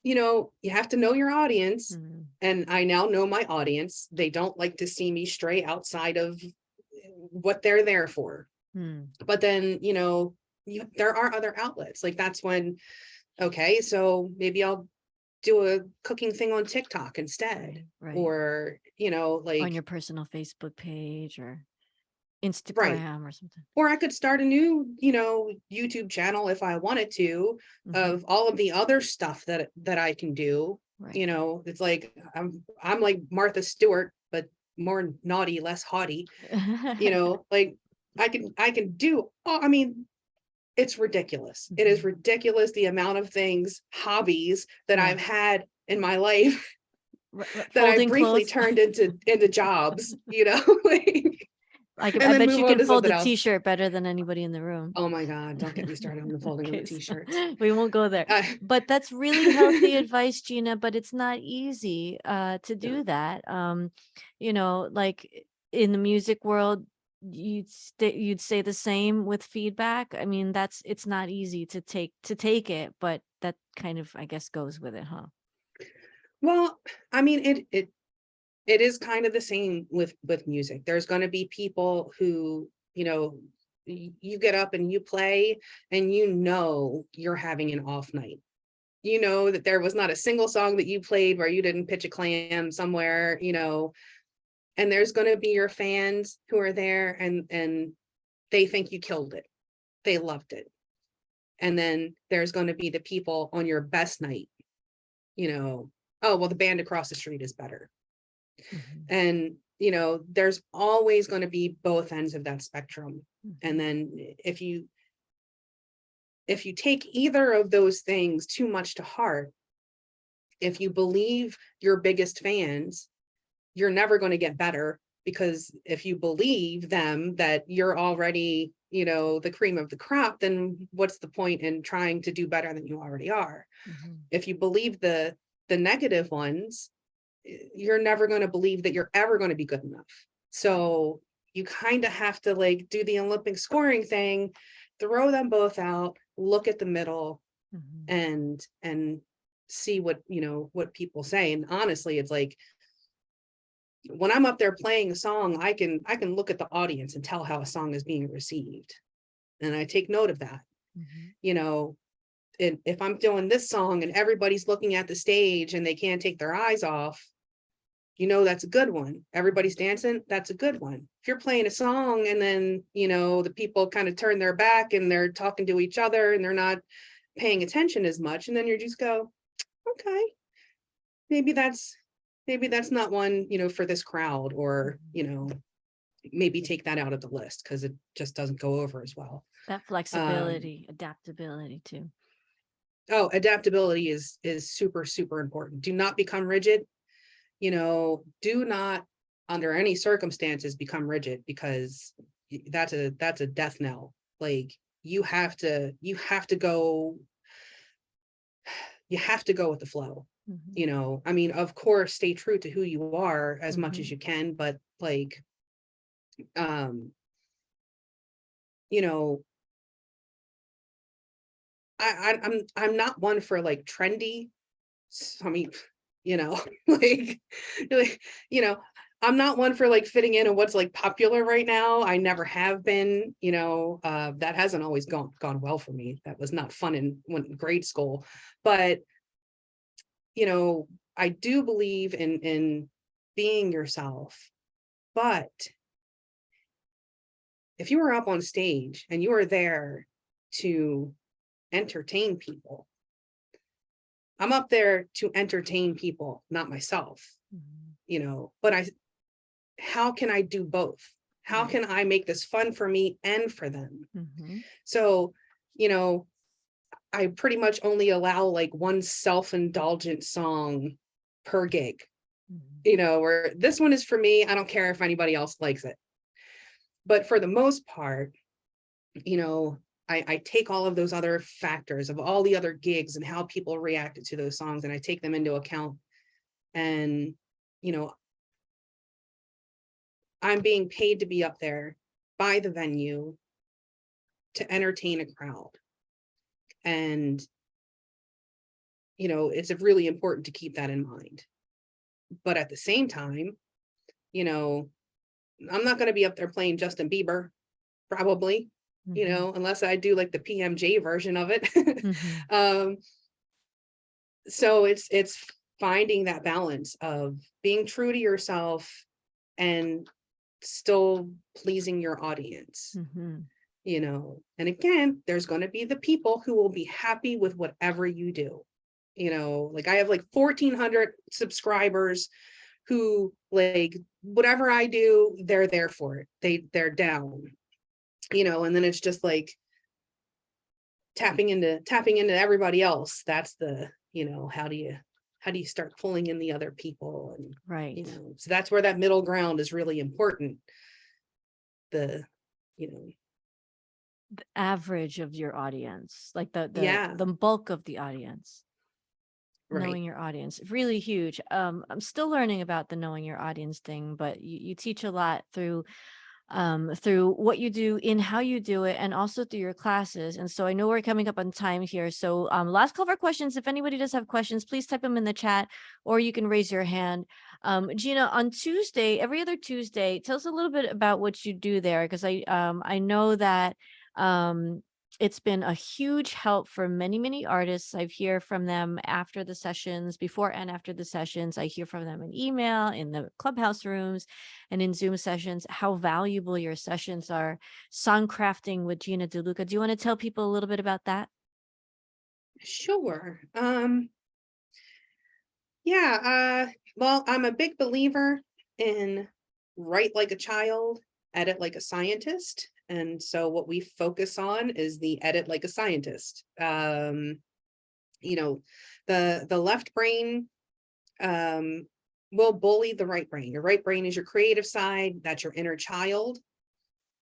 you have to know your audience. Mhm. And I now know my audience. They don't like to see me stray outside of what they're there for. Mm. But then there are other outlets. Like that's when, okay, so maybe I'll do a cooking thing on TikTok instead. Right. Right. Or On like, your personal Facebook page or right. Instagram or something. Or I could start a new YouTube channel if I wanted to, Mhm. of all of the other stuff that I can do. Right. It's like I'm like Martha Stewart, but more naughty, less haughty. Like I can do, oh, I mean, it's ridiculous. It is Mhm. ridiculous the amount of things, hobbies that Yeah. I've had in my life that I Folding briefly clothes. turned into jobs, like, I and then bet you move on can to fold something a else. t-shirt better than anybody in the room. Oh my God, don't get me started on the folding of the Okay, so t-shirts. we won't go there. I, But that's really healthy advice, Gina, but it's not easy to no. do that. Like in the music world, you'd say the same with feedback. I mean, it's not easy to take it, but that kind of, I guess, goes with it, huh? Well, I mean, it is kind of the same with music. There's going to be people who, you get up and you play, and you're having an off night. You know that there was not a single song that you played where you didn't pitch a clam somewhere. And there's going to be your fans who are there and they think you killed it. They loved it. And then there's going to be the people on your best night, oh, well, the band across the street is better. Mhm. And, there's always going to be both ends of that spectrum. And Mhm. then if you take either of those things too much to heart, if you believe your biggest fans, you're never going to get better, because if you believe them that you're already, the cream of the crop, then what's the point in trying to do better than you already are? Mhm. If you believe the negative ones, you're never going to believe that you're ever going to be good enough. So you kind of have to like do the Olympic scoring thing, throw them both out, look at the middle, Mhm. and see what people say. And honestly, it's like, when I'm up there playing a song, I can look at the audience and tell how a song is being received. And I take note of that. Mhm. You know, and if I'm doing this song and everybody's looking at the stage and they can't take their eyes off, that's a good one. Everybody's dancing, that's a good one. If you're playing a song and then, the people kind of turn their back and they're talking to each other and they're not paying attention as much, and then you just go, okay, maybe that's not one, for this crowd, or, Mhm. maybe take that out of the list because it just doesn't go over as well. That Um, flexibility, adaptability too. oh, adaptability is super, super important. Do not become rigid. Do not under any circumstances become rigid, because that's a death knell. Like, you have to go with the flow. Mhm. I mean, of course, stay true to who you are as much as Mhm. you can, but like, um, you know, I'm not one for like trendy. I mean, like, like, you know, I'm not one for like fitting in and what's like popular right now. I never have been. That hasn't always gone well for me. That was not fun in grade school. But I do believe in being yourself. But if you were up on stage and you were there to entertain people, I'm up there to entertain people, not myself. Mhm. But how can I do both? How Right. can I make this fun for me and for them? Mhm. So, you know, I pretty much only allow like one self-indulgent song per gig, Mhm. where this one is for me. I don't care if anybody else likes it. But for the most part, you know, I take all of those other factors of all the other gigs and how people reacted to those songs, and I take them into account. And, you know, I'm being paid to be up there by the venue to entertain a crowd. And, it's really important to keep that in mind. But at the same time, you know, I'm not going to be up there playing Justin Bieber, probably, Mhm. unless I do like the PMJ version of it. Mhm. um, so it's finding that balance of being true to yourself and still pleasing your audience. Mhm. And again, there's going to be the people who will be happy with whatever you do. Like, I have like 1,400 subscribers who, like, whatever I do, they're there for it. They're down. And then it's just like tapping into everybody else. That's the, how do you start pulling in the other people? And Right. so that's where that middle ground is really important. The you know The average of your audience, like yeah, the bulk of the audience. right. Knowing your audience, really huge. I'm still learning about the knowing your audience thing, but you teach a lot through what you do in how you do it, and also through your classes. And so I know we're coming up on time here, so last call for questions. If anybody does have questions, please type them in the chat, or you can raise your hand. Gina, on Tuesday, every other Tuesday, tell us a little bit about what you do there, because I know that um It's been a huge help for many, many artists. I hear from them after the sessions, before and after the sessions. I hear from them in email, in the clubhouse rooms, and in Zoom sessions, how valuable your sessions are. Song crafting with Gina DeLuca. Do you want to tell people a little bit about that? Sure. Yeah, well, I'm a big believer in write like a child, edit like a scientist. And so what we focus on is the edit like a scientist. You know, the left brain will bully the right brain. Your right brain is your creative side, that's your inner child.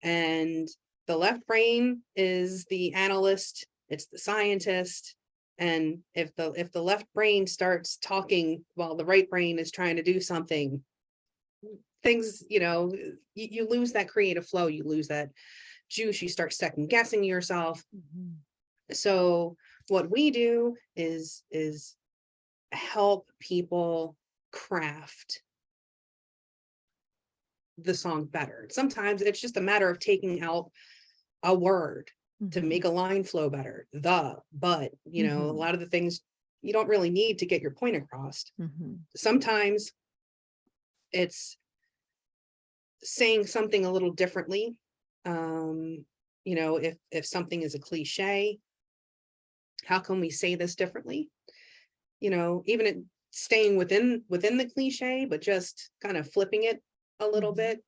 And the left brain is the analyst, it's the scientist. And if the left brain starts talking while the right brain is trying to do something, things, you lose that creative flow, you lose that juice, you start second guessing yourself. Mhm. So what we do is help people craft the song better. Sometimes it's just a matter of taking out a word to Mhm. make a line flow better. But, a Mhm. lot of the things you don't really need to get your point across. Mhm. Sometimes it's saying something a little differently. If something is a cliche, how can we say this differently? Even it staying within the cliche, but just kind of flipping it a little Mhm. bit.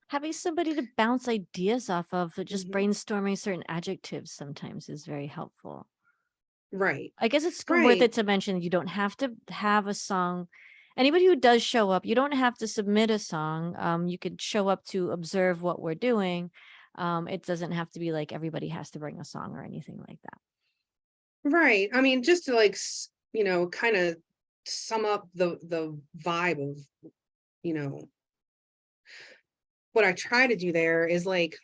Having somebody to bounce ideas off of, just Mhm. brainstorming certain adjectives sometimes is very helpful. Right, I guess it's worth right, it to mention you don't have to have a song. Anybody who does show up, you don't have to submit a song. You could show up to observe what we're doing. It doesn't have to be like everybody has to bring a song or anything like that. right. I mean, just to kind of sum up the vibe of, you know, what I try to do there is like,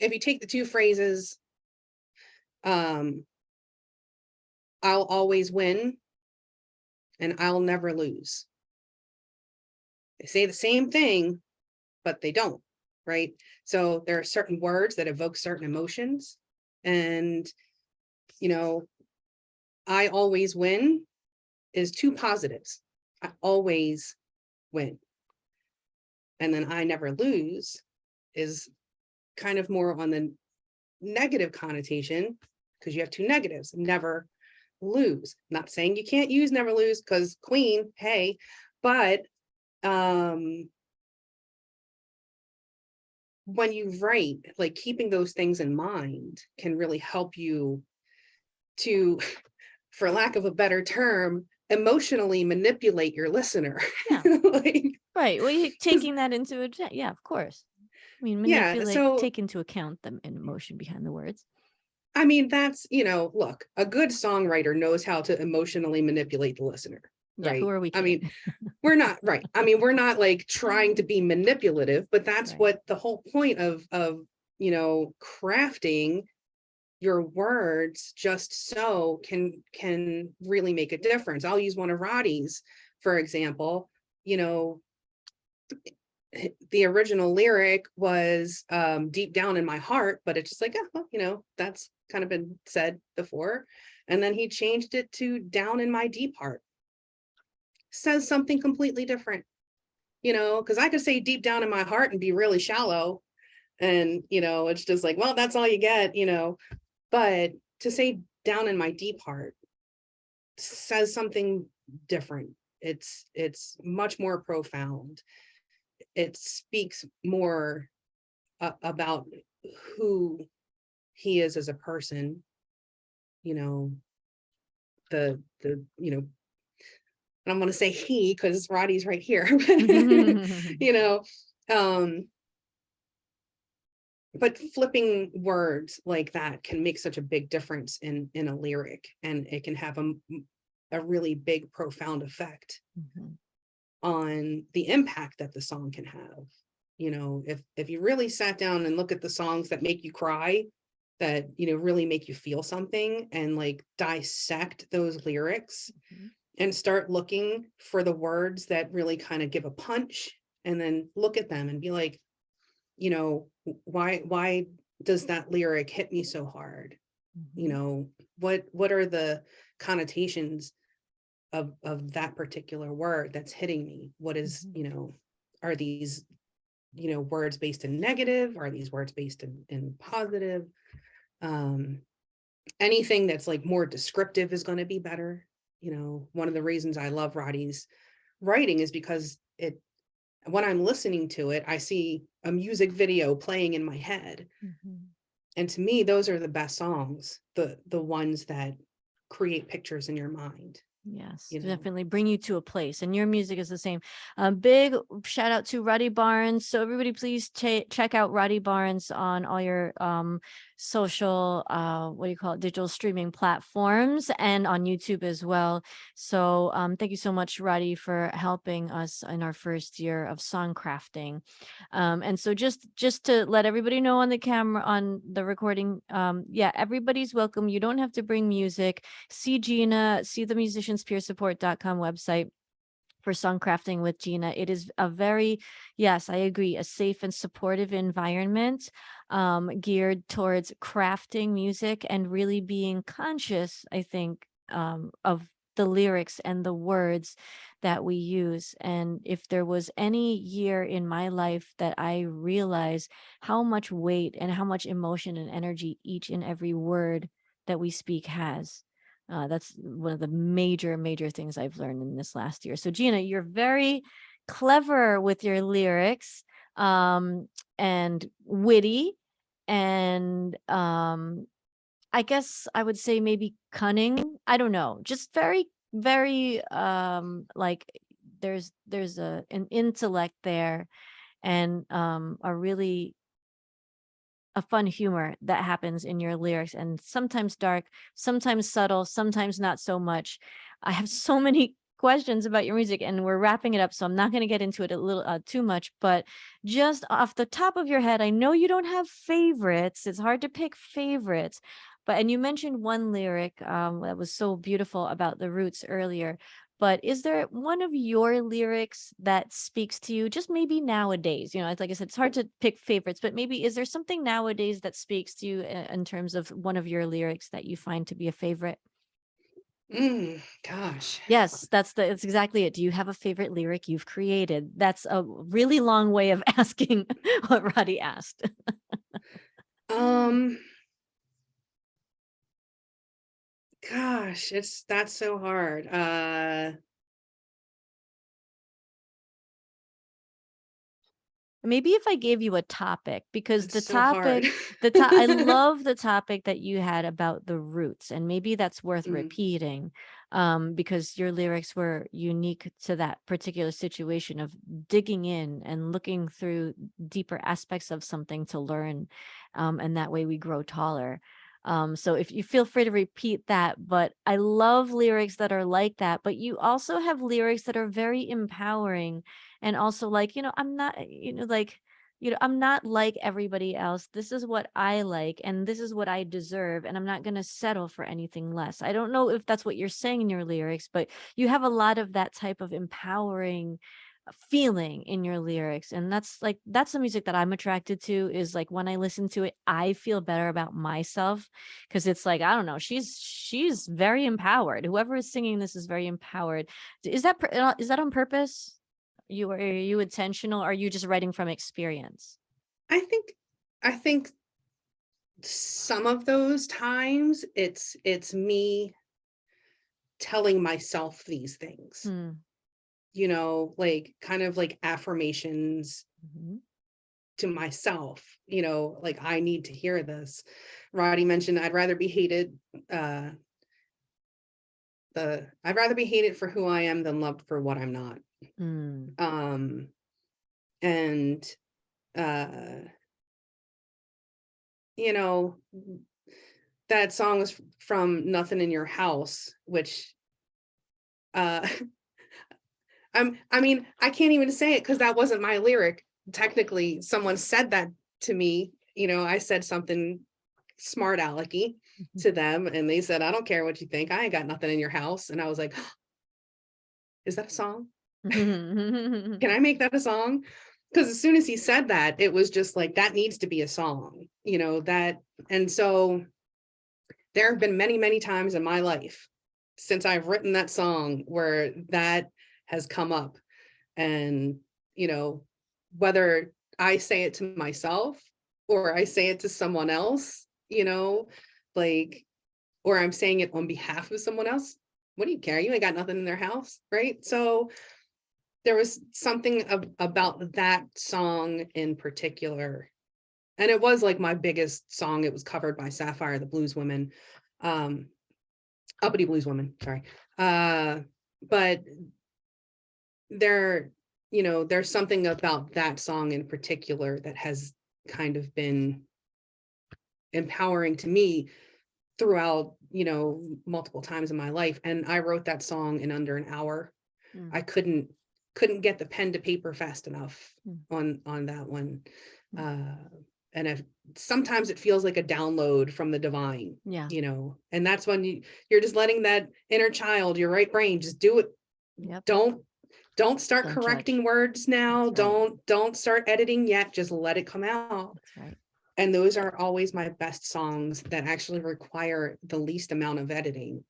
if you take the two phrases, um, I'll always win and I'll never lose. They say the same thing, but they don't, right? So there are certain words that evoke certain emotions. And, you know, I always win is two positives. I always win. And then I never lose is kind of more on the negative connotation, because you have two negatives: never lose. Not saying you can't use never lose, because queen, hey, but um when you write, like, keeping those things in mind can really help you to, for lack of a better term, emotionally manipulate your listener. Yeah, Like, right. Well, you 'cause- taking that into account. Yeah, of course. I mean, yeah, manipulate, so take into account the emotion behind the words. I mean, that's, look, a good songwriter knows how to emotionally manipulate the listener, Yeah, who right? are we I mean, kidding? we're not right. I mean, we're not like trying to be manipulative, but that's Right. what the whole point of crafting your words just so can really make a difference. I'll use one of Roddy's, for example. You know, the original lyric was deep down in my heart, but it's just like, oh, well, that's kind of been said before. And then he changed it to down in my deep heart. Says something completely different, because I could say deep down in my heart and be really shallow. And, it's just like, well, that's all you get, but to say down in my deep heart says something different. It's much more profound. It speaks more about who he is as a person, you know, I don't want to say he because Roddy's right here, you know, um, but flipping words like that can make such a big difference in a lyric, and it can have a really big, profound effect Mhm. on the impact that the song can have. If you really sat down and look at the songs that make you cry, that really make you feel something, and like dissect those lyrics Mhm. and start looking for the words that really kind of give a punch, and then look at them and be like, why does that lyric hit me so hard? You Mhm. know, what are the connotations of that particular word that's hitting me? What is, Mhm. you know, are these, you know, words based in negative? Are these words based in positive? Um, anything that's like more descriptive is going to be better. You know, one of the reasons I love Roddy's writing is because it, when I'm listening to it, I see a music video playing in my head. Mhm. And to me, those are the best songs, the ones that create pictures in your mind, Yes, you know. definitely bring you to a place, and your music is the same. Big shout out to Roddy Barnes. So everybody, please check out Roddy Barnes on all your social, what do you call it, digital streaming platforms, and on YouTube as well. So thank you so much, Roddy, for helping us in our first year of song crafting. And so just to let everybody know on the camera, on the recording, yeah, everybody's welcome. You don't have to bring music. See Gina, see the musicianspeersupport.com website for songcrafting with Gina. It is a very, yes, I agree, a safe and supportive environment, geared towards crafting music and really being conscious, I think, of the lyrics and the words that we use. And if there was any year in my life that I realized how much weight and how much emotion and energy each and every word that we speak has, that's one of the major things I've learned in this last year. So Gina, you're very clever with your lyrics, and witty, and I guess I would say maybe cunning. I don't know. Just very like there's an intellect there, and a really a fun humor that happens in your lyrics, and sometimes dark, sometimes subtle, sometimes not so much. I have so many questions about your music, and we're wrapping it up, so I'm not going to get into it a little too much, but just off the top of your head, I know you don't have favorites. It's hard to pick favorites. But and you mentioned one lyric that was so beautiful about the roots earlier. But is there one of your lyrics that speaks to you just maybe nowadays? You know, it's like I said, it's hard to pick favorites, but maybe is there something nowadays that speaks to you in terms of one of your lyrics that you find to be a favorite? Gosh. Yes, that's exactly it. Do you have a favorite lyric you've created? That's a really long way of asking what Roddy asked. Um, gosh, that's so hard. Maybe if I gave you a topic, because It's so hard. I love the topic that you had about the roots, and maybe that's worth Mm, repeating, because your lyrics were unique to that particular situation of digging in and looking through deeper aspects of something to learn, and that way we grow taller. So if you feel free to repeat that, but I love lyrics that are like that, but you also have lyrics that are very empowering, and also like, I'm not, like, I'm not like everybody else. This is what I like, and this is what I deserve, and I'm not going to settle for anything less. I don't know if that's what you're saying in your lyrics, but you have a lot of that type of empowering feeling in your lyrics, and that's the music that I'm attracted to. Is like when I listen to it, I feel better about myself, because it's like, I don't know, she's very empowered. Whoever is singing this is very empowered. Is that on purpose? Are you intentional? Or are you just writing from experience? I think I think some of those times it's me telling myself these things, Hmm. you know, like kind of like affirmations Mhm. to myself, you know, like I need to hear this. Roddy mentioned I'd rather be hated, uh I'd rather be hated for who I am than loved for what I'm not. Mm. Um and uh you know, that song is from Nothing in Your House, which uh I mean, I can't even say it because that wasn't my lyric. Technically, someone said that to me. You know, I said something smart alecky to them, and they said, "I don't care what you think. I ain't got nothing in your house." And I was like, "Is that a song? Can I make that a song?" because as soon as he said that, it was just like, that needs to be a song, that. And so there have been many, many times in my life since I've written that song where that has come up. And, whether I say it to myself or I say it to someone else, like, or I'm saying it on behalf of someone else. What do you care? You ain't got nothing in their house, right? So there was something about that song in particular. And it was like my biggest song. It was covered by Sapphire, the Blues Women, Uppity Blues Women, sorry. But there's something about that song in particular that has kind of been empowering to me throughout, multiple times in my life. And I wrote that song in under an hour. I couldn't get the pen to paper fast enough on that one. And sometimes it feels like a download from the divine, Yeah. And that's when you're just letting that inner child, your right brain, just do it. Yep. Don't start Don't correcting judge. words now. That's right. Don't start editing yet. Just let it come out. That's right. And those are always my best songs that actually require the least amount of editing,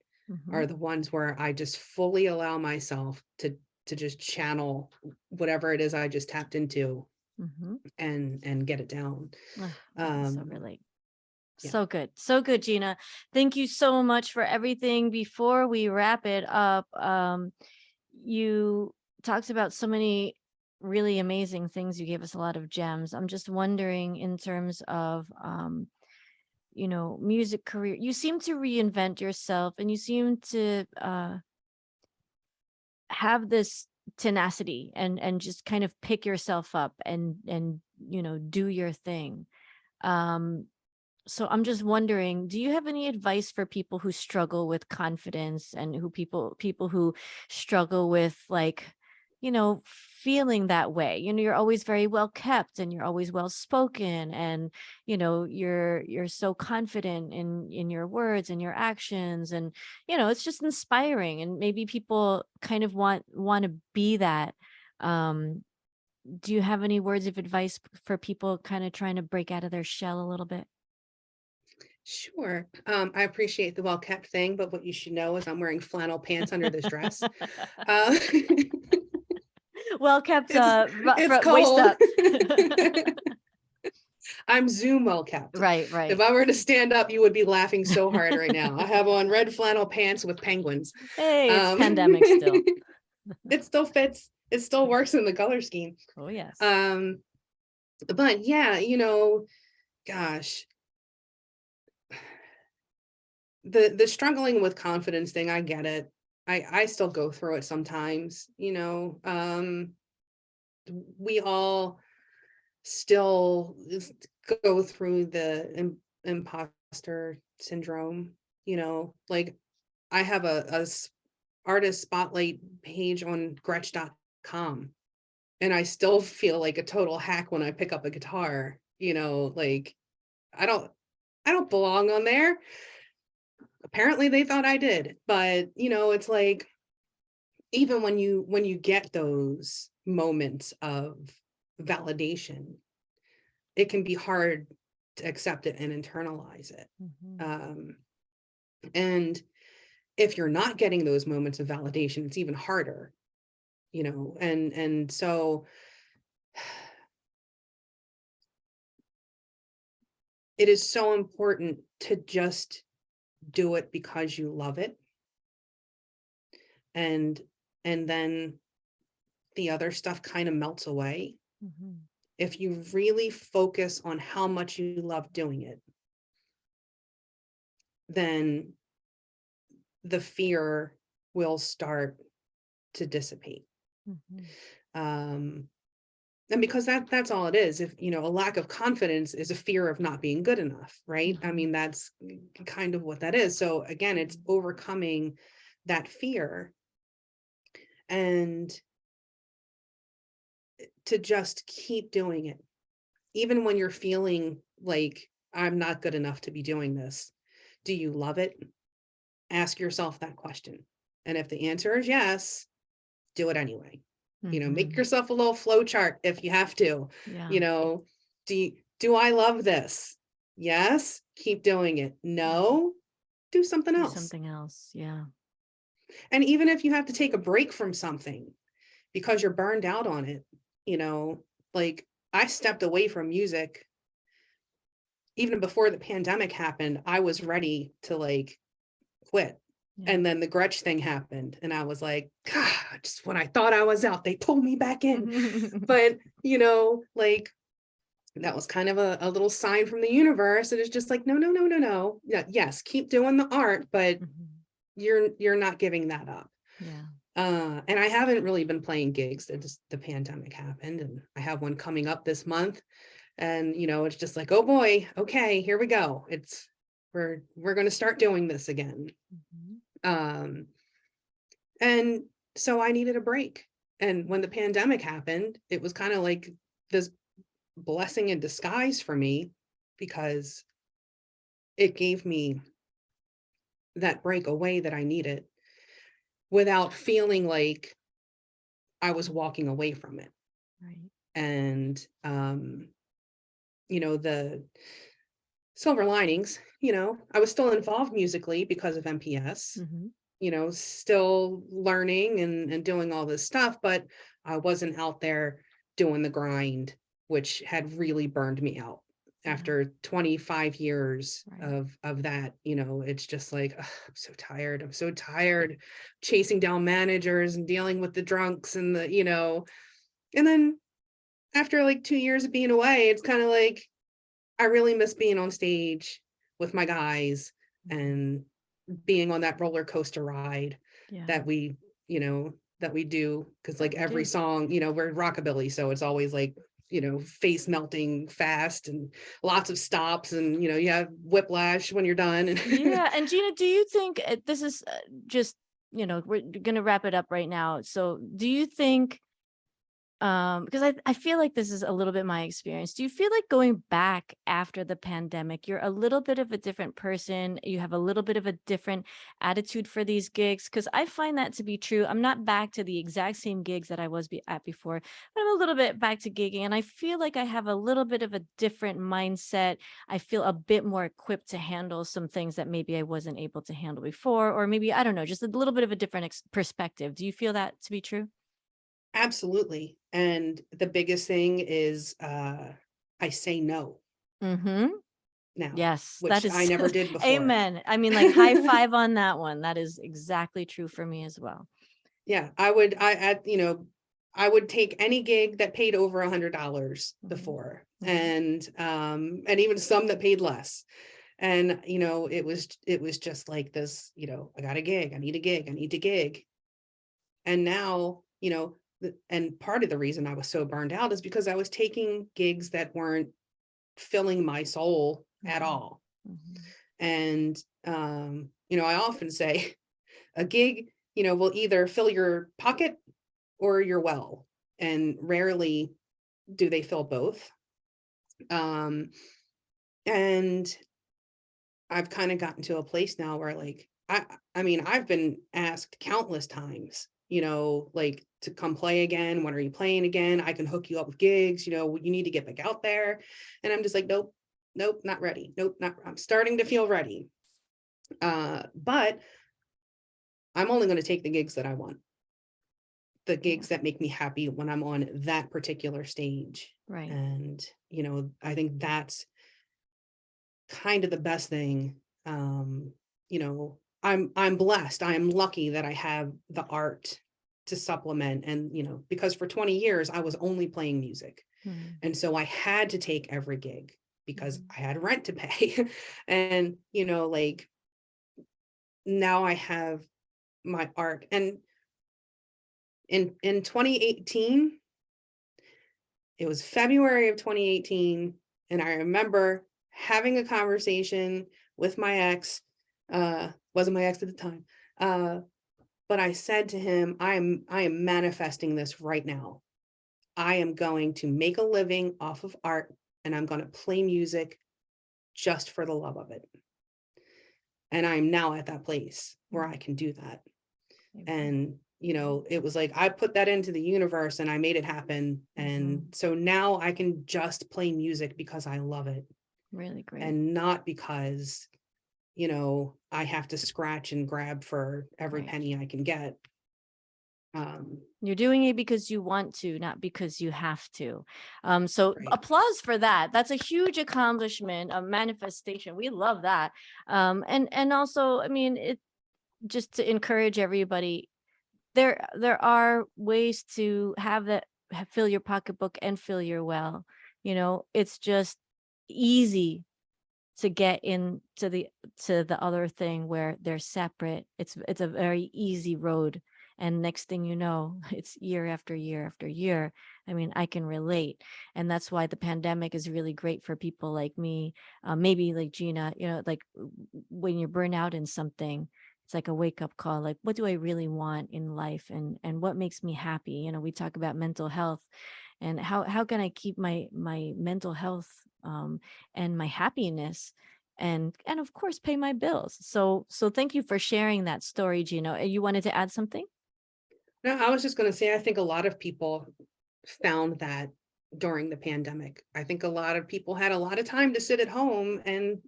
are the ones where I just fully allow myself to just channel whatever it is I just tapped into and get it down. So relate. Yeah. So good. So good, Gina. Thank you so much for everything. Before we wrap it up, you talked about so many really amazing things. You gave us a lot of gems. I'm just wondering, in terms of music career, you seem to reinvent yourself, and you seem to have this tenacity and just kind of pick yourself up and do your thing. So I'm just wondering, do you have any advice for people who struggle with confidence, and people who struggle with, like, feeling that way? You're always very well kept, and you're always well spoken, and you're so confident in your words and your actions, and it's just inspiring, and maybe people kind of want to be that. Um, do you have any words of advice for people kind of trying to break out of their shell a little bit? Sure. I appreciate the well-kept thing, but what you should know is I'm wearing flannel pants under this dress. Uh, Well kept, it's front waist cold. up. I'm Zoom well kept. Right, If right. I were to stand up, you would be laughing so hard right now. I have on red flannel pants with penguins. Hey, it's pandemic still. It still fits. It still works in the color scheme. Oh yes. But yeah, gosh, the struggling with confidence thing, I get it. I still go through it sometimes, we all still go through the imposter syndrome, like I have a artist spotlight page on Gretsch.com, and I still feel like a total hack when I pick up a guitar, like I don't belong on there. Apparently they thought I did, but it's like, even when you get those moments of validation, it can be hard to accept it and internalize it. And if you're not getting those moments of validation, it's even harder, and so it is so important to just do it because you love it, and then the other stuff kind of melts away. If you really focus on how much you love doing it, then the fear will start to dissipate. And because that's all it is. If a lack of confidence is a fear of not being good enough, right? I mean, that's kind of what that is. So again, it's overcoming that fear and to just keep doing it, even when you're feeling like, I'm not good enough to be doing this. Do you love it? Ask yourself that question. And if the answer is yes, do it anyway. Make Mhm. yourself a little flow chart if you have to, Yeah. you know, do I love this? Yes, keep doing it. Right. No, do something Do else. something else. Yeah. And even if you have to take a break from something because you're burned out on it, like I stepped away from music even before the pandemic happened. I was ready to like quit. Yeah. And then the Gretsch thing happened. And I was like, God, just when I thought I was out, they pulled me back in. But, like that was kind of a little sign from the universe. It is just like, no, no, no, no, no. Yeah, yes, keep doing the art, but Mhm. you're not giving that up. Yeah. And I haven't really been playing gigs. The pandemic happened, and I have one coming up this month. And it's just like, oh boy, okay, here we go. We're going to start doing this again. Mhm. Um, and so I needed a break. And when the pandemic happened, it was kind of like this blessing in disguise for me, because it gave me that break away that I needed without feeling like I was walking away from it. Right. And the silver linings, I was still involved musically because of MPS, Mhm. still learning and doing all this stuff, but I wasn't out there doing the grind, which had really burned me out. Yeah. After 25 years Right. of that, it's just like, ugh, I'm so tired. I'm so tired chasing down managers and dealing with the drunks and and then after like 2 years of being away, it's kind of like I really miss being on stage with my guys Mhm. and being on that roller coaster ride Yeah. that we do, because That like we every do. song, we're rockabilly, so it's always like face melting fast and lots of stops, and you have whiplash when you're done. Yeah. And Gina, do you think this is just, we're going to wrap it up right now. So do you think because I feel like this is a little bit my experience. Do you feel like going back after the pandemic, you're a little bit of a different person? You have a little bit of a different attitude for these gigs? Because I find that to be true. I'm not back to the exact same gigs that I was at before, but I'm a little bit back to gigging. And I feel like I have a little bit of a different mindset. I feel a bit more equipped to handle some things that maybe I wasn't able to handle before, or maybe, I don't know, just a little bit of a different perspective. Do you feel that to be true? Absolutely. And the biggest thing is I say no Mm-hmm. now, Yes, that which I is never did before. amen. I mean, like, high five on that one. That is exactly true for me as well. Yeah, I would take any gig that paid over $100 Mhm, before, mhm. and even some that paid less. And it was just like this, I got a gig, I need a gig, I need to gig. And now, and part of the reason I was so burned out is because I was taking gigs that weren't filling my soul at Mhm, all. mhm. And I often say a gig, will either fill your pocket or your well, and rarely do they fill both. Um, and I've kind of gotten to a place now where like I mean, I've been asked countless times, like to come play again. When are you playing again? I can hook you up with gigs, you need to get back out there. And I'm just like, nope, nope, not ready. Nope, not I'm starting to feel ready. But I'm only going to take the gigs that I want, the Yeah, gigs that make me happy when I'm on that particular stage. right. And, I think that's kind of the best thing. I'm blessed. I am lucky that I have the art to supplement, and because for 20 years I was only playing music. Mhm, And so I had to take every gig because mhm. I had rent to pay. And like now I have my art. And in 2018, it was February of 2018, and I remember having a conversation with my ex. Wasn't my ex at the time. But I said to him, I am manifesting this right now. I am going to make a living off of art, and I'm going to play music just for the love of it. And I'm now at that place where I Mhm. can do that. Amen. And it was like I put that into the universe and I made it happen. And Mhm. so now I can just play music because I love it Really great. and not because, I have to scratch and grab for every Right. penny I can get. Um, You're doing it because you want to, not because you have to. So right. applause for that. That's a huge accomplishment, a manifestation. We love that. And also, I mean, it just to encourage everybody, there are ways to have that fill your pocketbook and fill your well. It's just easy to get into the other thing where they're separate. It's a very easy road, and next thing you know, it's year after year after year. I mean, I can relate, and that's why the pandemic is really great for people like me, maybe like Gina. Like when you're burnt out in something, it's like a wake up call. Like, what do I really want in life, and what makes me happy? We talk about mental health, and how can I keep my mental health, and my happiness, and of course pay my bills. So thank you for sharing that story, Gino. You wanted to add something? No, I was just going to say, I think a lot of people found that during the pandemic. I think a lot of people had a lot of time to sit at home and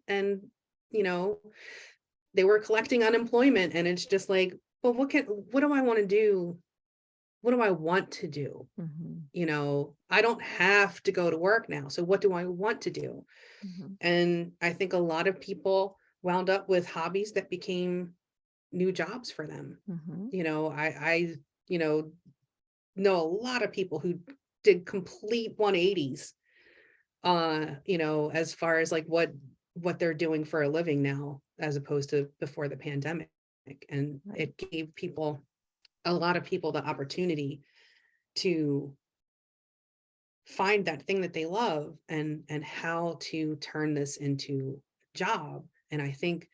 you know, they were collecting unemployment and it's just like, well, what do I want to do? What do I want to do? Hmm. I don't have to go to work now. So what do I want to do? Hmm. And I think a lot of people wound up with hobbies that became new jobs for them. Hmm. I you know a lot of people who did complete 180s as far as like what they're doing for a living now as opposed to before the pandemic. And Right. it gave a lot of people the opportunity to find that thing that they love and how to turn this into a job. And I think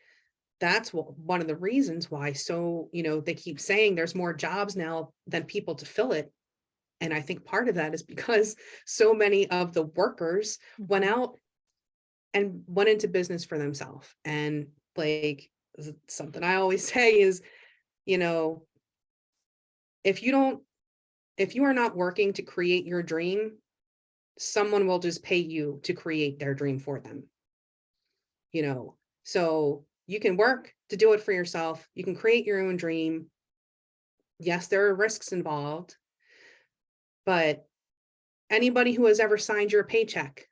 that's one of the reasons why they keep saying there's more jobs now than people to fill it. And I think part of that is because so many of the workers went Hmm. out and went into business for themselves. And like something I always say is, you know, if you don't, if you are not working to create your dream, someone will just pay you to create their dream for them, you know. So you can work to do it for yourself. You can create your own dream. Yes, there are risks involved, but anybody who has ever signed your paycheck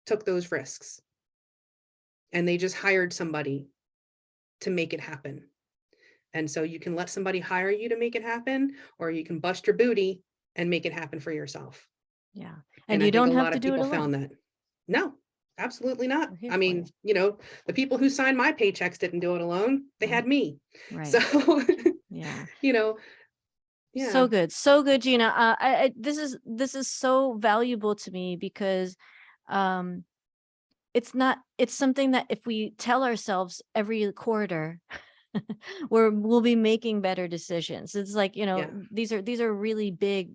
took those risks and they just hired somebody to make it happen. And so you can let somebody hire you to make it happen, or you can bust your booty and make it happen for yourself. Yeah. And And I you think a don't have lot to of do it people alone. found that. No, absolutely not. We're here I for mean, you. the people who signed my paychecks didn't do it alone. They Right. had me. So, Right. Yeah. you know, yeah, So good. So good, Gina. This is so valuable to me because um it's something that if we tell ourselves every quarter, we'll be making better decisions. It's like, yeah, these are really big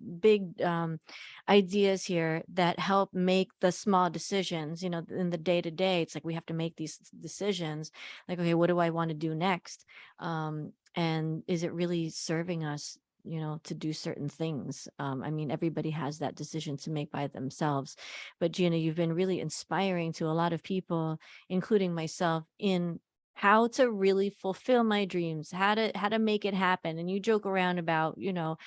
ideas here that help make the small decisions, in the day to day. It's like we have to make these decisions, like, okay, what do I want to do next? And is it really serving us, to do certain things? I mean, everybody has that decision to make by themselves. But Gina, you've been really inspiring to a lot of people, including myself, in how to really fulfill my dreams, how to make it happen. And you joke around about, you're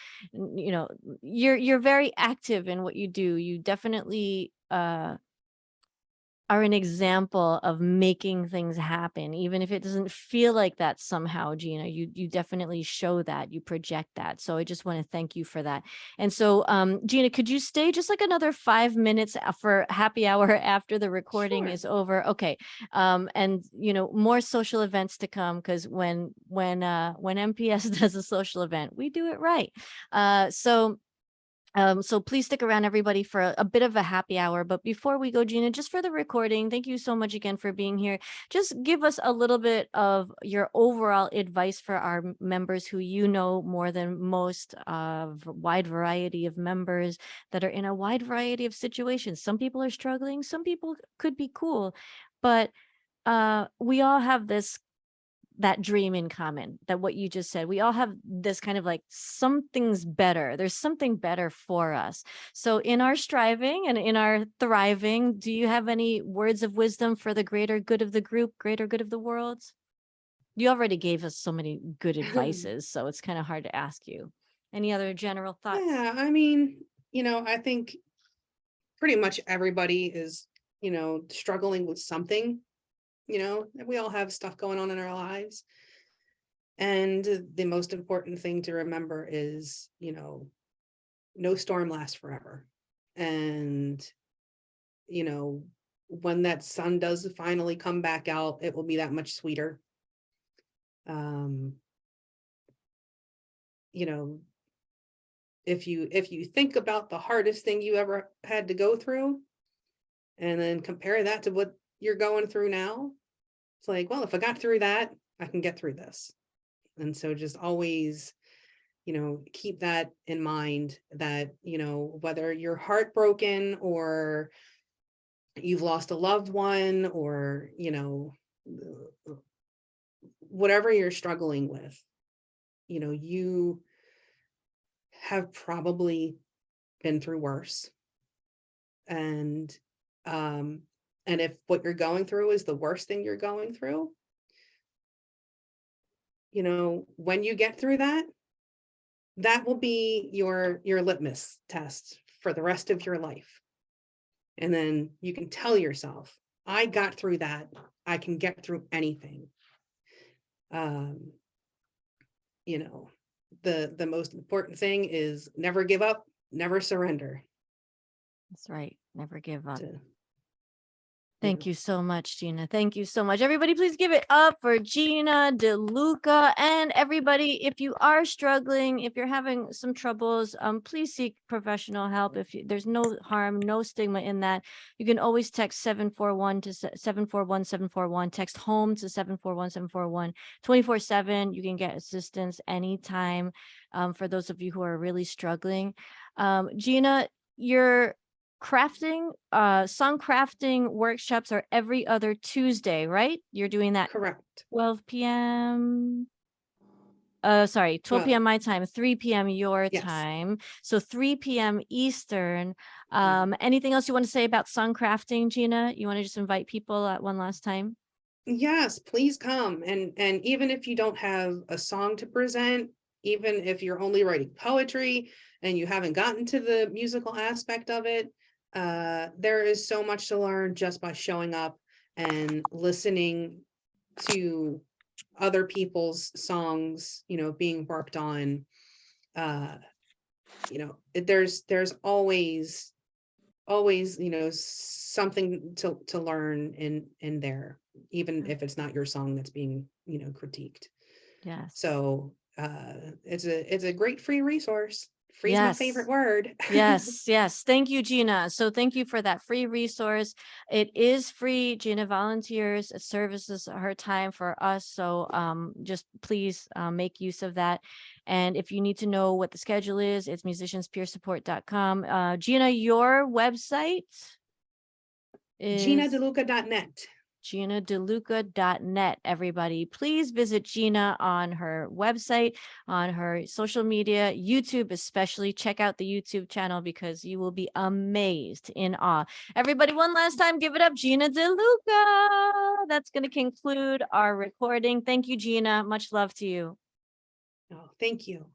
very active in what you do. You definitely are an example of making things happen, even if it doesn't feel like that somehow, Gina. You definitely show that, you project that. So I just want to thank you for that. And so, Gina, could you stay just like another 5 minutes for happy hour after the recording sure. is over? Okay. And more social events to come, because when MPS does a social event, we do it right. So please stick around, everybody, for a bit of a happy hour. But before we go, Gina, just for the recording, thank you so much again for being here. Just give us a little bit of your overall advice for our members who more than most, of wide variety of members that are in a wide variety of situations. Some people are struggling, some people could be cool, but we all have this that dream in common, that what you just said, we all have this kind of like something's better. There's something better for us. So in our striving and in our thriving, do you have any words of wisdom for the greater good of the group, greater good of the world? You already gave us so many good advices, so it's kind of hard to ask you. Any other general thoughts? Yeah, I mean, I think pretty much everybody is, struggling with something, we all have stuff going on in our lives. And the most important thing to remember is, no storm lasts forever. And, when that sun does finally come back out, it will be that much sweeter. Um, you know, if you think about the hardest thing you ever had to go through, and then compare that to what you're going through now, it's like, well, if I got through that, I can get through this. And so just always, keep that in mind, that, whether you're heartbroken or you've lost a loved one, or, whatever you're struggling with, you have probably been through worse. And um and if what you're going through is the worst thing you're going through, when you get through that, that will be your litmus test for the rest of your life. And then you can tell yourself, I got through that, I can get through anything. um the most important thing is never give up, never surrender. That's right. Never give up. To, Thank you so much, Gina. Thank you so much. Everybody, please give it up for Gina DeLuca. And everybody, if you are struggling, if you're having some troubles, please seek professional help. There's no harm, no stigma in that. You can always text 741 to 741-741. Text home to 741-741. 24/7. You can get assistance anytime. For those of you who are really struggling, Gina, you're song crafting workshops are every other Tuesday, right? You're doing that correct. 12 p.m. 12 Well, p.m. my time, 3 p.m. your yes. time. So 3 p.m. Eastern. Yeah. Anything else you want to say about song crafting, Gina? You want to just invite people at one last time? Yes, please come. And even if you don't have a song to present, even if you're only writing poetry and you haven't gotten to the musical aspect of it, there is so much to learn just by showing up and listening to other people's songs, being worked on. uh there's always, something to learn in there, even if it's not your song that's being, critiqued. Yes. So it's a great free resource. Free is my favorite Yes. word. Yes, yes. Thank you, Gina. So thank you for that free resource. It is free. Gina volunteers, services her time for us. So just please make use of that. And if you need to know what the schedule is, it's musicianspeersupport.com. Gina, your website is GinaDeLuca.net. GinaDeLuca.net. Everybody, please visit Gina on her website, on her social media, YouTube especially. Check out the YouTube channel because you will be amazed, in awe. Everybody, one last time, give it up, Gina DeLuca. That's going to conclude our recording. Thank you, Gina. Much love to you. Oh, thank you.